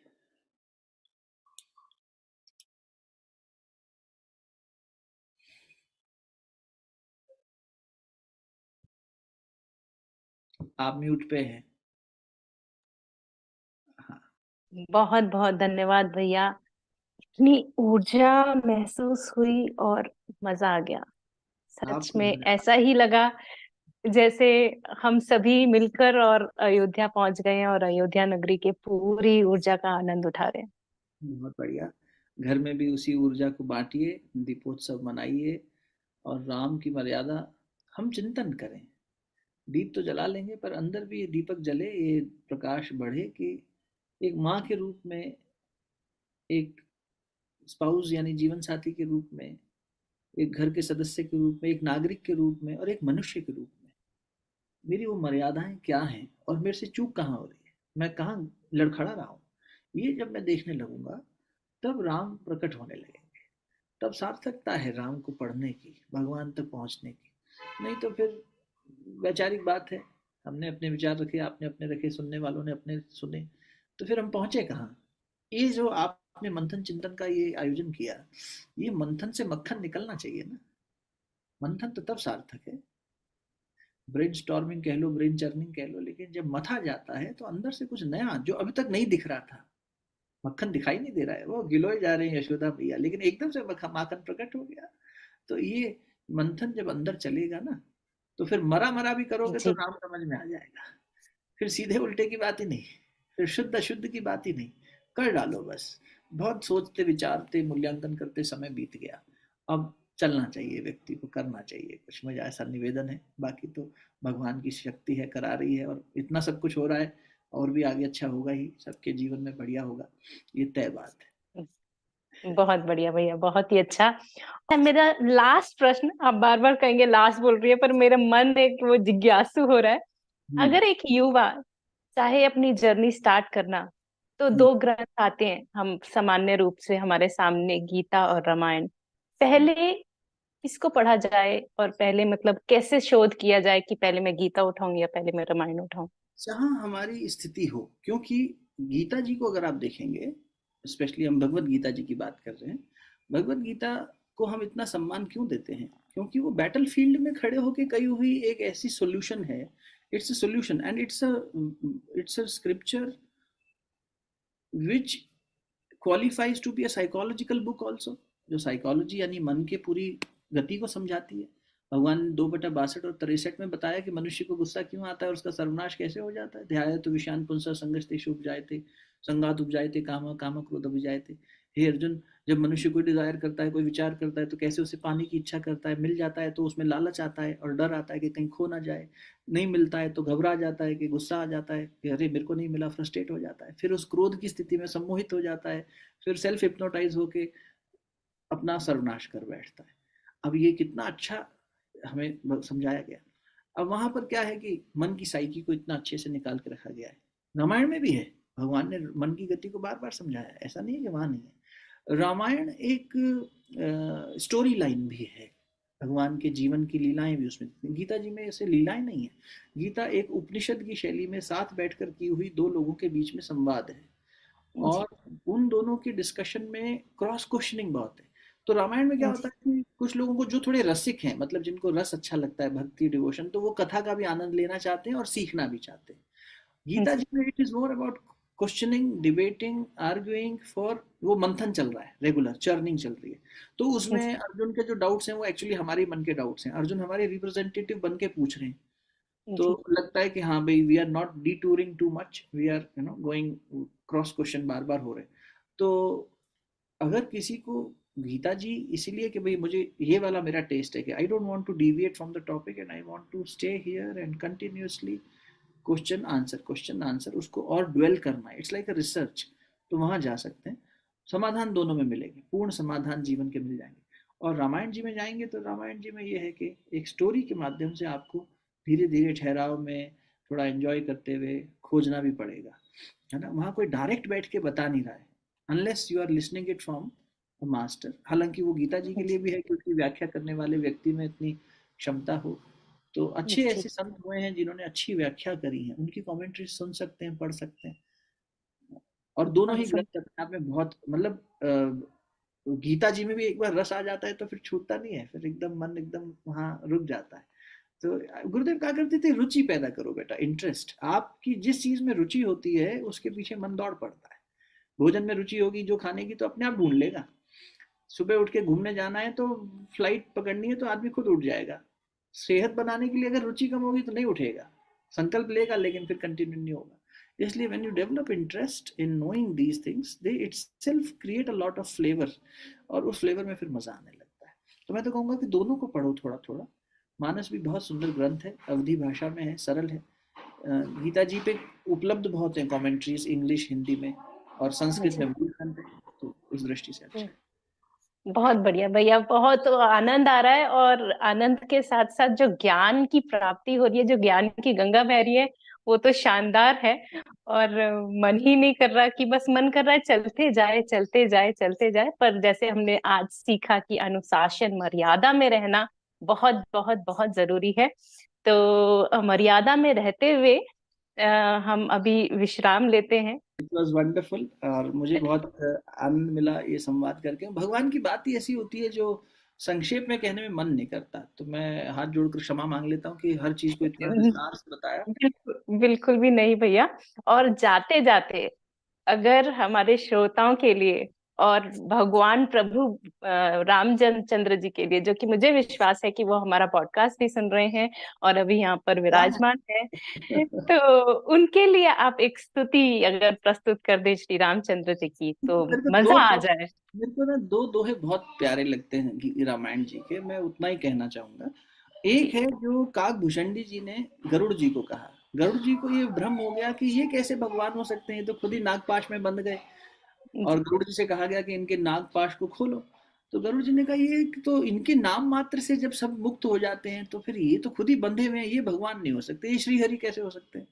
आप म्यूट पे हैं। हाँ। बहुत बहुत धन्यवाद भैया। इतनी ऊर्जा महसूस हुई और मजा आ गया। सच आपको में धन्यवाद। ऐसा ही लगा जैसे हम सभी मिलकर और अयोध्या पहुंच गए हैं और अयोध्या नगरी के पूरी ऊर्जा का आनंद उठा रहे हैं। बहुत बढ़िया। घर में भी उसी ऊर्जा को बांटिए, दीपोत्सव मनाइए, और राम की मर्यादा हम चिंतन करें। दीप तो जला लेंगे पर अंदर भी ये दीपक जले, ये प्रकाश बढ़े कि एक माँ के रूप में, एक स्पाउस यानी जीवन साथी के रूप में, एक घर के सदस्य के रूप में, एक नागरिक के रूप में, और एक मनुष्य के रूप में मेरी वो मर्यादाएं क्या हैं, और मेरे से चूक कहाँ हो रही है, मैं कहाँ लड़खड़ा रहा हूँ। ये जब मैं देखने लगूंगा तब राम प्रकट होने लगेंगे। तब सार्थकता है राम को पढ़ने की, भगवान तक पहुंचने की। नहीं तो फिर वैचारिक बात है, हमने अपने विचार रखे, आपने अपने रखे, सुनने वालों ने अपने सुने, तो फिर हम पहुंचे कहाँ? ये जो आपने मंथन चिंतन का ये आयोजन किया, ये मंथन से मक्खन निकलना चाहिए ना। मंथन तो तब सार्थक है, ब्रेन स्टॉर्मिंग कह लो, ब्रेन चर्निंग कह लो, लेकिन जब मथा जाता है तो अंदर से कुछ नया जो अभी तक नहीं दिख रहा था, मक्खन दिखाई नहीं दे रहा है, वो गिलोय जा रहे हैं यशोदा मैया, लेकिन एकदम से माखन प्रकट हो गया। तो ये मंथन जब अंदर चलेगा ना, तो फिर मरा मरा भी करोगे तो जी। राम समझ में आ जाएगा। फिर सीधे उल्टे की बात ही नहीं, फिर शुद्ध अशुद्ध की बात ही नहीं, कर डालो बस। बहुत सोचते विचारते मूल्यांकन करते समय बीत गया, अब चलना चाहिए, व्यक्ति को करना चाहिए कुछ, मुझे ऐसा निवेदन है। बाकी तो भगवान की शक्ति है, करा रही है, और इतना सब कुछ हो रहा है, और भी आगे अच्छा होगा ही, सबके जीवन में बढ़िया होगा, ये तय बात है। बहुत बढ़िया भैया, बहुत ही अच्छा। मेरा लास्ट प्रश्न, आप बार बार कहेंगे लास्ट बोल रही है, पर मेरा मन एक वो जिज्ञासु हो रहा है। हम्म। अगर एक युवा चाहे अपनी जर्नी स्टार्ट करना, तो हम्म। दो ग्रंथ आते हैं हम सामान्य रूप से हमारे सामने, गीता और रामायण। पहले किसको पढ़ा जाए, और पहले मतलब कैसे शोध किया जाए कि पहले मैं गीता उठाऊं या पहले मैं रामायण उठाऊं? जहाँ हमारी स्थिति हो, क्योंकि गीता जी को अगर आप देखेंगे, स्पेशली हम भगवत गीता जी की बात कर रहे हैं, भगवत गीता को हम इतना सम्मान क्यों देते हैं? क्योंकि वो बैटल फील्ड में खड़े होकर कही हुई एक ऐसी सोल्यूशन है। It's a solution, and it's a scripture which qualifies to be a psychological book also, जो साइकोलॉजी यानी मन के पूरी गति को समझाती है। भगवान ने 2/62 और 63 में बताया कि मनुष्य को गुस्सा क्यों आता है और उसका सर्वनाश कैसे हो जाता है। ध्याय तो विषयान पुंसा संगस्तेषु उपजायते, संगात उपजायते काम काम क्रोध उपजायते। हे अर्जुन, जब मनुष्य कोई डिजायर करता है, कोई विचार करता है, तो कैसे उसे पाने की इच्छा करता है, मिल जाता है तो उसमें लालच आता है और डर आता है कि कहीं खो ना जाए, नहीं मिलता है तो घबरा जाता है कि गुस्सा आ जाता है कि अरे मेरे को नहीं मिला, फ्रस्ट्रेट हो जाता है, फिर उस क्रोध की स्थिति में सम्मोहित हो जाता है, फिर सेल्फ हिप्नोटाइज होके अपना सर्वनाश कर बैठता है। अब ये कितना अच्छा हमें समझाया गया। अब वहां पर क्या है कि मन की साइकी को इतना अच्छे से निकाल के रखा गया है। रामायण में भी है, भगवान ने मन की गति को बार बार समझाया है, ऐसा नहीं है कि वहां नहीं है। रामायण एक स्टोरी लाइन भी है, भगवान के जीवन की लीलाएं भी उसमें। गीता जी में ऐसे लीलाएं नहीं है। गीता एक उपनिषद की शैली में साथ बैठकर की हुई दो लोगों के बीच में संवाद है, जी। और उन दोनों की डिस्कशन में क्रॉस क्वेश्चनिंग बहुत है। तो रामायण में क्या होता जी। है कि कुछ लोगों को जो थोड़े रसिक हैं, मतलब जिनको रस अच्छा लगता है, भक्ति डिवोशन, तो वो कथा का भी आनंद लेना चाहते हैं और सीखना भी चाहते हैं। गीता जी। जी में it is more about questioning, debating, arguing for, वो मंथन चल रहा है, रेगुलर चर्निंग चल रही है। तो उसमें जी। अर्जुन के जो डाउट्स हैं वो एक्चुअली हमारे मन के डाउट्स हैं, अर्जुन हमारे रिप्रेजेंटेटिव बन के पूछ रहे हैं। तो जी। लगता है कि हाँ भाई, we are not detouring too much, we are going, cross question बार बार हो रहे हैं। तो अगर किसी को गीता जी इसीलिए कि भाई मुझे ये वाला मेरा टेस्ट है कि I don't want to deviate from the topic and I want to stay here and continuously question answer उसको और ड्वेल करना है, इट्स लाइक अ रिसर्च, तो वहां जा सकते हैं। समाधान दोनों में मिलेंगे, पूर्ण समाधान जीवन के मिल जाएंगे। और रामायण जी में जाएंगे तो रामायण जी में ये है कि एक स्टोरी के माध्यम से आपको धीरे धीरे ठहराव में थोड़ा एंजॉय करते हुए खोजना भी पड़ेगा, है ना। वहाँ कोई डायरेक्ट बैठ के बता नहीं रहा है, unless you are listening it from a master. हालांकि वो गीता जी के लिए भी है कि उसकी व्याख्या करने वाले व्यक्ति में इतनी क्षमता हो। तो अच्छे जी। ऐसे संत हुए हैं जिन्होंने अच्छी व्याख्या करी है, उनकी कमेंट्री सुन सकते हैं, पढ़ सकते हैं। और दोनों ही awesome। ग्रंथ अपने आप में बहुत, मतलब गीता जी में भी एक बार रस आ जाता है तो फिर छूटता नहीं है, फिर एकदम मन एकदम वहाँ रुक जाता है। तो गुरुदेव कहा करते थे, रुचि पैदा करो बेटा, इंटरेस्ट। आपकी जिस चीज में रुचि होती है उसके पीछे मन दौड़ पड़ता है। भोजन में रुचि होगी जो खाने की, तो अपने आप ढूंढ लेगा। सुबह उठ के घूमने जाना है तो फ्लाइट पकड़नी है तो आदमी खुद उठ जाएगा। सेहत बनाने के लिए अगर रुचि कम होगी तो नहीं उठेगा, संकल्प लेगा लेकिन फिर कंटिन्यू नहीं होगा। इसलिए when you develop interest in knowing these things, they itself create a lot of flavour, और उस फ्लेवर में फिर मजा आने लगता है। तो मैं तो कहूंगा कि दोनों को पढ़ो थोड़ा थोड़ा। मानस भी बहुत सुंदर ग्रंथ है, अवधि भाषा में है, सरल है। गीता जी पे उपलब्ध बहुत है कमेंट्रीज, इंग्लिश हिंदी में, और संस्कृत में जी। मूल ग्रंथ है। तो इस दृष्टि से अच्छा है। बहुत बढ़िया भैया, बहुत आनंद आ रहा है, और आनंद के साथ साथ जो ज्ञान की प्राप्ति हो रही है, जो ज्ञान की गंगा बह रही है, वो तो शानदार है। और मन ही नहीं कर रहा कि बस मन कर रहा है चलते जाए चलते जाए चलते जाए। पर जैसे हमने आज सीखा कि अनुशासन, मर्यादा में रहना बहुत बहुत बहुत जरूरी है। तो मर्यादा में रहते हुए हम अभी विश्राम लेते हैं। इट वाज वंडरफुल, और मुझे बहुत आनंद मिला ये संवाद करके। भगवान की बात ही ऐसी होती है जो संक्षेप में कहने में मन नहीं करता। तो मैं हाथ जोड़कर क्षमा मांग लेता हूँ कि हर चीज को इतना विस्तार से बताया। बिल्कुल बिल्कुल भी नहीं भैया। और जाते जाते अगर हमारे श्रोताओं के लिए और भगवान प्रभु रामचंद्र जी के लिए, जो कि मुझे विश्वास है कि वो हमारा पॉडकास्ट भी सुन रहे हैं और अभी यहाँ पर हाँ। विराजमान है, तो उनके लिए आप एक स्तुति अगर प्रस्तुत कर दें श्री रामचंद्र जी की, तो मेरे को मजा आ जाए। मेरे को ना दो दोहे बहुत प्यारे लगते हैं रामायण जी के, मैं उतना ही कहना चाहूंगा। एक जी। है जो काकभूषणी जी ने गरुड़ जी को कहा। गरुड़ जी को ये भ्रम हो गया कि ये कैसे भगवान हो सकते हैं, तो खुद ही नागपाश में बंद गए। और जी। गरुड़ जी से कहा गया कि इनके नागपाश को खोलो। तो गरुड़ जी ने कहा, ये तो इनके नाम मात्र से जब सब मुक्त हो जाते हैं तो फिर ये तो खुद ही बंधे हुए हैं, ये भगवान नहीं हो सकते, ये श्रीहरि कैसे हो सकते हैं।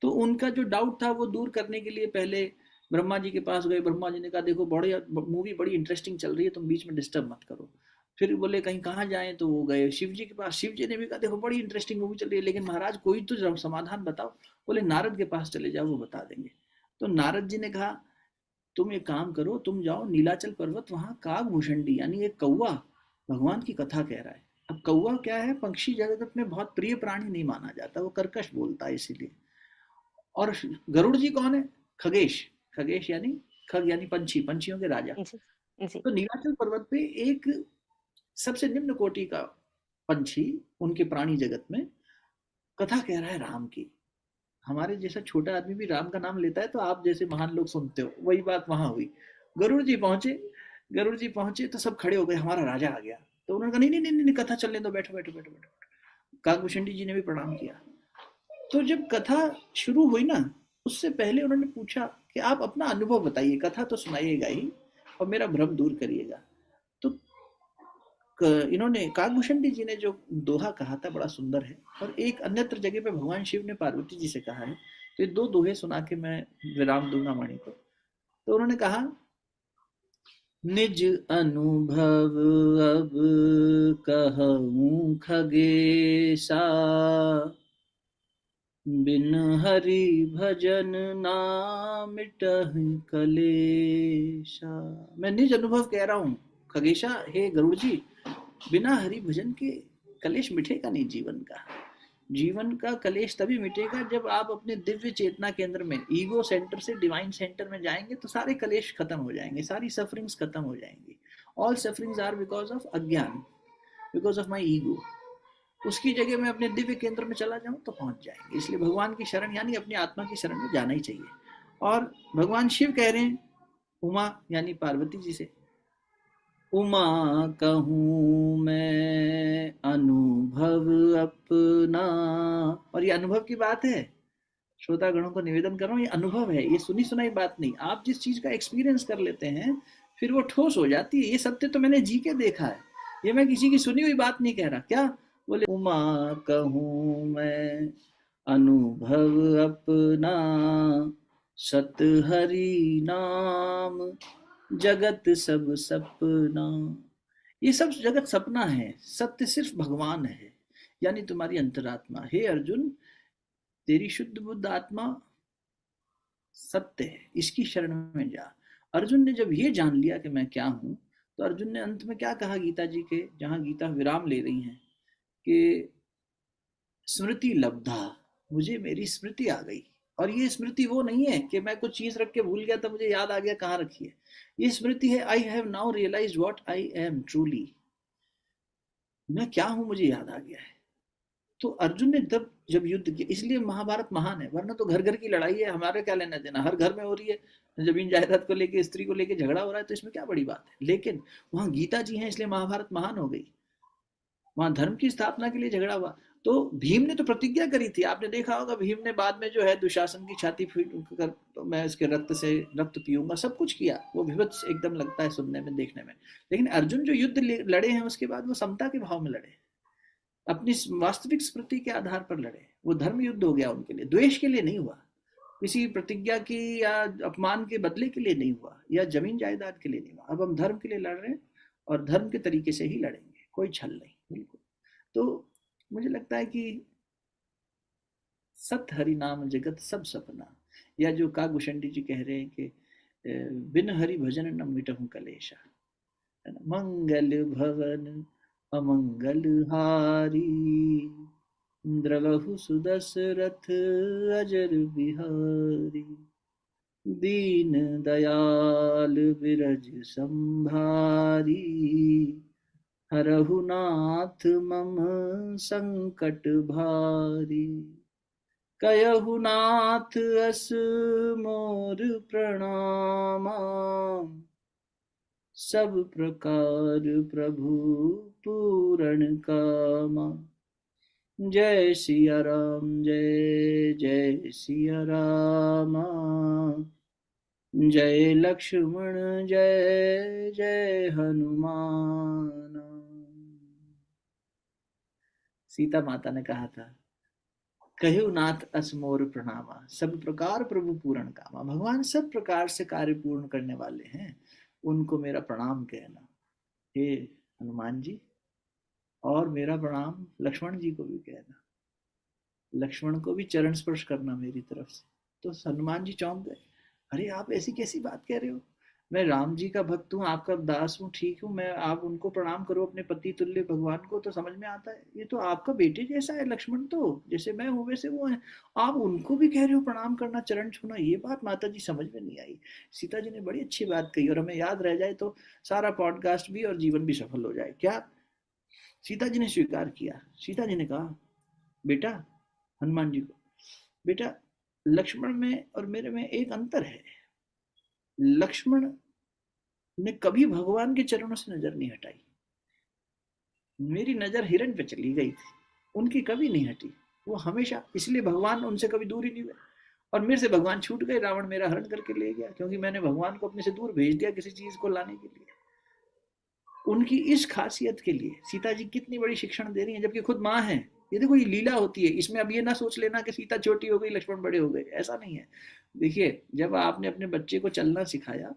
तो उनका जो डाउट था वो दूर करने के लिए पहले ब्रह्मा जी के पास गए। ब्रह्मा जी ने कहा, देखो बड़ी मूवी बड़ी इंटरेस्टिंग चल रही है, तुम बीच में डिस्टर्ब मत करो। फिर बोले कहीं कहाँ जाएं, तो वो गए शिव जी के पास। शिव जी ने भी कहा, देखो बड़ी इंटरेस्टिंग मूवी चल रही है, लेकिन महाराज कोई तो समाधान बताओ। बोले नारद के पास चले जाओ, वो बता देंगे। तो नारद जी ने कहा, तुम एक काम करो, तुम जाओ नीलाचल पर्वत, वहां काकभूषणी यानी एक कौवा भगवान की कथा कह रहा है। अब कौवा क्या है, पक्षी जगत में बहुत प्रिय प्राणी नहीं माना जाता, वो कर्कश बोलता है इसीलिए। और गरुड़ जी कौन है, खगेश। खगेश यानी खग यानी पंछी, पंछियों के राजा। जी। जी। तो नीलाचल पर्वत पे एक सबसे निम्न कोटि का पंछी उनके प्राणी जगत में कथा कह रहा है राम की। हमारे जैसा छोटा आदमी भी राम का नाम लेता है तो आप जैसे महान लोग सुनते हो, वही बात वहां हुई। गरुड़ जी पहुंचे। गरुड़ जी पहुंचे तो सब खड़े हो गए, हमारा राजा आ गया। तो उन्होंने कहा, नहीं नहीं नहीं नहीं, कथा चलने दो, बैठो बैठो बैठो बैठो। काकभूषण जी ने भी प्रणाम किया। तो जब कथा शुरू हुई ना, उससे पहले उन्होंने पूछा कि आप अपना अनुभव बताइए, कथा तो सुनाइएगा ही और मेरा भ्रम दूर करिएगा। तो इन्होंने काकभूषणी जी ने जो दोहा कहा था बड़ा सुंदर है, और एक अन्यत्र जगह पे भगवान शिव ने पार्वती जी से कहा है। तो ये दो दोहे सुना के मैं विराम दूंगा वाणी को। तो उन्होंने कहा, निज अनुभव अब कहूँ खगेशा, बिन हरि भजन ना मिटहि कलेशा। मैं निज अनुभव कह रहा हूँ खगेशा, हे गरुड़ जी, बिना हरि भजन के कलेश मिटेगा नहीं जीवन का। जीवन का कलेश तभी मिटेगा जब आप अपने दिव्य चेतना केंद्र में, ईगो सेंटर से डिवाइन सेंटर में जाएंगे, तो सारे कलेश खत्म हो जाएंगे, सारी सफरिंग्स खत्म हो जाएंगी। All sufferings are because of अज्ञान, बिकॉज ऑफ माई ईगो। उसकी जगह मैं अपने दिव्य केंद्र में चला जाऊं तो पहुंच जाएंगे। इसलिए भगवान की शरण यानी अपनी आत्मा की शरण में जाना ही चाहिए। और भगवान शिव कह रहे हैं उमा यानी पार्वती जी से, उमा कहूँ मैं अनुभव अपना। और ये अनुभव की बात है, श्रोतागणों को निवेदन कर रहा हूँ, ये अनुभव है, ये सुनी सुनाई बात नहीं। आप जिस चीज का एक्सपीरियंस कर लेते हैं फिर वो ठोस हो जाती है। ये सत्य तो मैंने जी के देखा है, ये मैं किसी की सुनी हुई बात नहीं कह रहा। क्या बोले, उमा कहूँ मैं अनुभव अपना, सत हरि नाम जगत सब सपना। ये सब जगत सपना है, सत्य सिर्फ भगवान है, यानी तुम्हारी अंतरात्मा। हे अर्जुन, तेरी शुद्ध बुद्ध आत्मा सत्य है, इसकी शरण में जा। अर्जुन ने जब ये जान लिया कि मैं क्या हूं, तो अर्जुन ने अंत में क्या कहा गीता जी के, जहां गीता विराम ले रही हैं, कि स्मृति लब्धा, मुझे मेरी स्मृति आ गई। और ये स्मृति वो नहीं है कि मैं कुछ चीज रख के भूल गया तो मुझे याद आ गया कहाँ रखी है। ये स्मृति है, I have now realise what I am truly. मैं क्या हूं मुझे याद आ गया है। तो अर्जुन ने तब जब युद्ध किया, इसलिए महाभारत महान है। वरना तो घर घर की लड़ाई है, हमारे क्या लेना देना, हर घर में हो रही है, जमीन जायदाद को लेके, स्त्री को लेके झगड़ा हो रहा है, तो इसमें क्या बड़ी बात है। लेकिन वहां गीता जी हैं, इसलिए महाभारत महान हो गई। वहां धर्म की स्थापना के लिए झगड़ा हुआ। तो भीम ने तो प्रतिज्ञा करी थी, आपने देखा होगा, भीम ने बाद में जो है दुशासन की छाती फीट कर, तो मैं इसके रक्त से रक्त पीऊंगा, सब कुछ किया। वो विभत्स एकदम लगता है सुनने में, देखने में। लेकिन अर्जुन जो युद्ध लड़े हैं उसके बाद वो समता के भाव में लड़े, अपनी वास्तविक स्मृति के आधार पर लड़े। वो धर्म युद्ध हो गया उनके लिए, द्वेष के लिए नहीं हुआ, किसी प्रतिज्ञा की या अपमान के बदले के लिए नहीं हुआ, या जमीन जायदाद के लिए नहीं हुआ। अब हम धर्म के लिए लड़ रहे हैं और धर्म के तरीके से ही लड़ेंगे, कोई छल नहीं, बिल्कुल। तो मुझे लगता है कि सत हरि नाम जगत सब सपना, या जो काकभूषणी जी कह रहे हैं कि बिन हरि भजन न मिटहु कलेशा, है ना, मंगल भवन अमंगल हारी, द्रवहु सुदशरथ अजर बिहारी, दीन दयाल बिरज संभारी, हरहु नाथ मम संकट भारी, कयहु नाथ अस मोर प्रणामा, सब प्रकार प्रभु पूरण कामा। जय सिया राम, जय जय सिया रामा, जय लक्ष्मण जय जय हनुमान। सीता माता ने कहा था, कहु नाथ अस मोर प्रणामा, सब प्रकार प्रभु पूर्ण कामा। भगवान सब प्रकार से कार्य पूर्ण करने वाले हैं, उनको मेरा प्रणाम कहना। हे हनुमान जी, और मेरा प्रणाम लक्ष्मण जी को भी कहना, लक्ष्मण को भी चरण स्पर्श करना मेरी तरफ से। तो हनुमान जी चौंक गए, अरे आप ऐसी कैसी बात कह रहे हो, मैं राम जी का भक्त हूँ, आपका दास हूँ, ठीक हूँ, मैं आप उनको प्रणाम करो अपने पति तुल्य भगवान को, तो समझ में आता है। ये तो आपका बेटे जैसा है लक्ष्मण, तो जैसे मैं हूँ वैसे वो है, आप उनको भी कह रहे हो प्रणाम करना, चरण छूना। ये बात माता जी समझ में नहीं आई। सीता जी ने बड़ी अच्छी बात कही, और हमें याद रह जाए तो सारा पॉडकास्ट भी और जीवन भी सफल हो जाए। क्या सीता जी ने स्वीकार किया। सीता जी ने कहा, बेटा, हनुमान जी को, बेटा लक्ष्मण में और मेरे में एक अंतर है। लक्ष्मण ने कभी भगवान के चरणों से नजर नहीं हटाई, मेरी नजर हिरण पे चली गई थी, उनकी कभी नहीं हटी। वो हमेशा, इसलिए भगवान उनसे कभी दूर ही नहीं हुए। और मेरे से भगवान छूट गए, रावण मेरा हरण करके ले गया, क्योंकि मैंने भगवान को अपने से दूर भेज दिया किसी चीज को लाने के लिए। उनकी इस खासियत के लिए सीता जी कितनी बड़ी शिक्षण दे रही हैं, जबकि खुद माँ है। ये देखो, ये लीला होती है इसमें। अब ये ना सोच लेना कि सीता छोटी हो गई लक्ष्मण बड़े हो गए, ऐसा नहीं है। देखिए, जब आपने अपने बच्चे को चलना सिखाया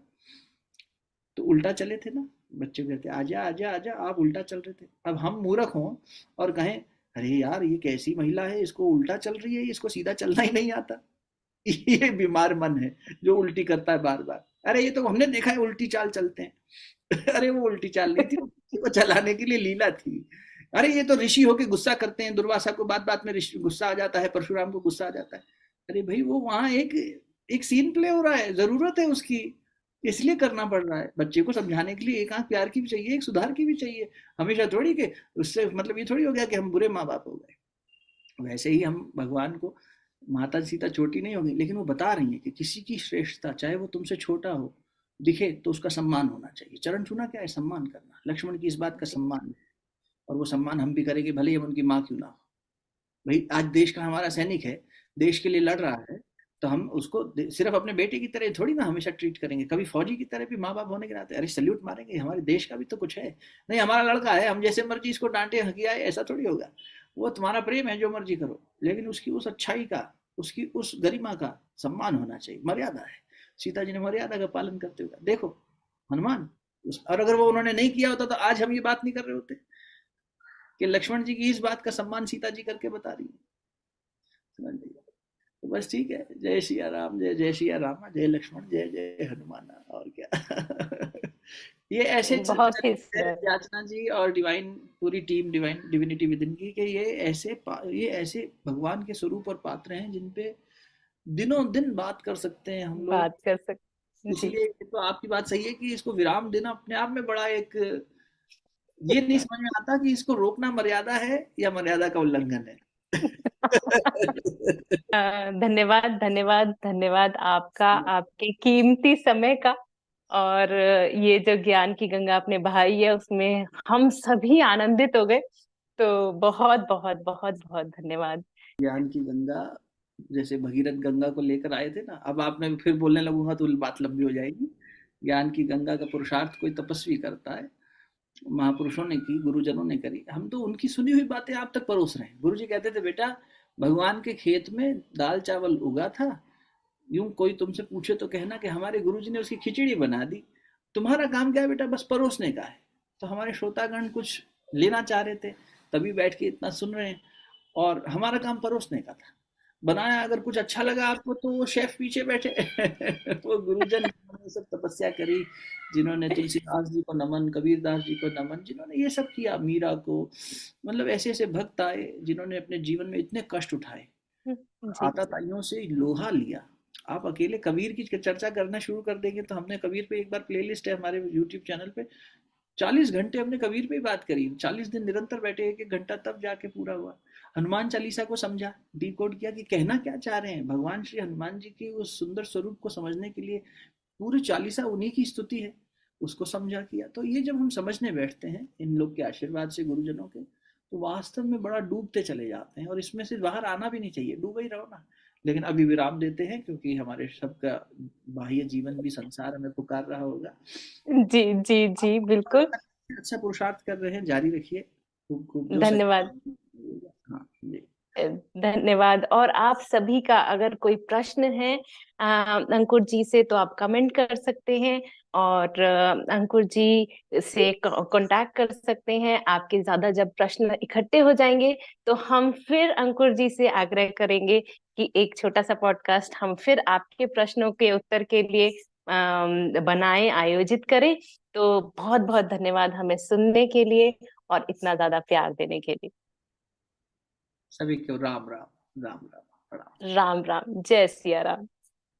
तो उल्टा चले थे ना। बच्चे कहते आजा आजा आजा, आप उल्टा चल रहे थे। अब हम मूर्ख हों और कहें अरे यार ये कैसी महिला है, इसको उल्टा चल रही है, इसको सीधा चलना ही नहीं आता। ये बीमार मन है जो उल्टी करता है बार बार। अरे ये तो हमने देखा है उल्टी चाल चलते हैं। अरे वो उल्टी चाल नहीं थी, वो चलाने के लिए लीला थी। अरे ये तो ऋषि होके गुस्सा करते हैं, दुर्वासा को बात बात में ऋषि गुस्सा आ जाता है, परशुराम को गुस्सा आ जाता है। अरे भाई वो वहां एक एक सीन प्ले हो रहा है, जरूरत है उसकी, इसलिए करना पड़ रहा है। बच्चे को समझाने के लिए एक आंख प्यार की भी चाहिए, एक सुधार की भी चाहिए। हमेशा थोड़ी के उससे मतलब ये थोड़ी हो गया कि हम बुरे माँ बाप हो गए। वैसे ही हम भगवान को, माता सीता छोटी नहीं होगी लेकिन वो बता रही है कि किसी की श्रेष्ठता चाहे वो तुमसे छोटा हो दिखे तो उसका सम्मान होना चाहिए। चरण छूना क्या है? सम्मान करना। लक्ष्मण की इस बात का जी, सम्मान है, और वो सम्मान हम भी करेंगे भले ही हम उनकी माँ क्यों ना हो। भाई आज देश का हमारा सैनिक है, देश के लिए लड़ रहा है, तो हम उसको सिर्फ अपने बेटे की तरह थोड़ी ना हमेशा ट्रीट करेंगे। कभी फौजी की तरह भी माँ बाप होने के नाते अरे सल्यूट मारेंगे, हमारे देश का भी तो कुछ है। नहीं हमारा लड़का है, हम जैसे मर्जी इसको डांटे हकियाए ऐसा थोड़ी होगा। वो तुम्हारा प्रेम है, जो मर्जी करो, लेकिन उसकी उस अच्छाई का, उसकी उस गरिमा का सम्मान होना चाहिए। मर्यादा है। सीता जी ने मर्यादा का पालन करते हुए देखो हनुमान, और अगर वो उन्होंने नहीं किया होता तो आज हम ये बात नहीं कर रहे होते कि लक्ष्मण जी की इस बात का सम्मान सीता जी करके बता रही है। समझ लीजिए। तो बस ठीक है, जय सिया राम, जय जय सिया राम, जय लक्ष्मण, जय जय हनुमान, और क्या। ये ऐसे बहुत ही चलते हैं सुंदर। याचना जी और डिवाइन, पूरी team divine divinity with in की, कि ये ऐसे भगवान के स्वरूप और पात्र हैं जिन पे दिनों दिन बात कर सकते हैं हम लोग। बात कर सकते जी। इसलिए तो आपकी बात सही है कि इसको विराम देना अपने आप में बड़ा एक, ये नहीं समझ में आता कि इसको रोकना मर्यादा है या मर्यादा का उल्लंघन है। धन्यवाद धन्यवाद धन्यवाद आपका, आपके कीमती समय का। और ये जो ज्ञान की गंगा आपने बहाई है उसमें हम सभी आनंदित हो गए। तो बहुत बहुत बहुत बहुत धन्यवाद। ज्ञान की गंगा, जैसे भगीरथ गंगा को लेकर आए थे ना, अब आपने फिर बोलने लगूंगा तो बात लंबी हो जाएगी। ज्ञान की गंगा का पुरुषार्थ कोई तपस्वी करता है, महापुरुषों ने की, गुरुजनों ने करी, हम तो उनकी सुनी हुई बातें आप तक परोस रहे हैं। गुरु जी कहते थे बेटा, भगवान के खेत में दाल चावल उगा था, यूं कोई तुमसे पूछे तो कहना कि हमारे गुरु जी ने उसकी खिचड़ी बना दी। तुम्हारा काम क्या है बेटा? बस परोसने का है। तो हमारे श्रोतागण कुछ लेना चाह रहे थे, तभी बैठ के इतना सुन रहे हैं, और हमारा काम परोसने का था। बनाया अगर कुछ अच्छा लगा आपको तो वो शेफ पीछे बैठे। वो गुरुजन जिन्होंने सब तपस्या करी, जिन्होंने तुलसीदास जी को नमन, कबीरदास जी को नमन, जिन्होंने ये सब किया, मीरा को, मतलब ऐसे ऐसे भक्त आए जिन्होंने अपने जीवन में इतने कष्ट उठाए, जी। आताताइयों से लोहा लिया। आप अकेले कबीर की चर्चा करना शुरू कर देंगे तो, हमने कबीर पे एक बार प्लेलिस्ट है हमारे यूट्यूब चैनल पे, 40 घंटे हमने कबीर पे ही बात करी, 40 दिन निरंतर बैठे, एक एक घंटा तब जाके पूरा हुआ। हनुमान चालीसा को समझा, डिकोड किया कि कहना क्या चाह रहे हैं। भगवान श्री हनुमान जी की उस सुंदर स्वरूप को समझने के लिए पूरी चालीसा उन्हीं की स्तुति है, उसको समझा किया। तो ये जब हम समझने बैठते हैं इन लोग के आशीर्वाद से, गुरुजनों के, तो वास्तव में बड़ा डूबते चले जाते हैं, और इसमें से बाहर आना भी नहीं चाहिए, डूबे ही रहो ना। लेकिन अभी विराम देते हैं क्योंकि हमारे सबका बाह्य जीवन भी संसार हमें पुकार रहा होगा। जी जी जी बिल्कुल। अच्छा पुरुषार्थ कर रहे हैं, जारी रखिए, खूब खूब जो सही। धन्यवाद। हाँ जी। धन्यवाद। और आप सभी का अगर कोई प्रश्न है अंकुर जी से तो आप कमेंट कर सकते हैं, और अंकुर जी से कांटेक्ट कर सकते हैं। आपके ज्यादा जब प्रश्न इकट्ठे हो जाएंगे तो हम फिर अंकुर जी से आग्रह करेंगे कि एक छोटा सा पॉडकास्ट हम फिर आपके प्रश्नों के उत्तर के लिए बनाएं, आयोजित करें। तो बहुत बहुत धन्यवाद हमें सुनने के लिए और इतना ज्यादा प्यार देने के लिए। सभी को राम राम, राम राम, प्रणाम। राम राम, जय सिया राम।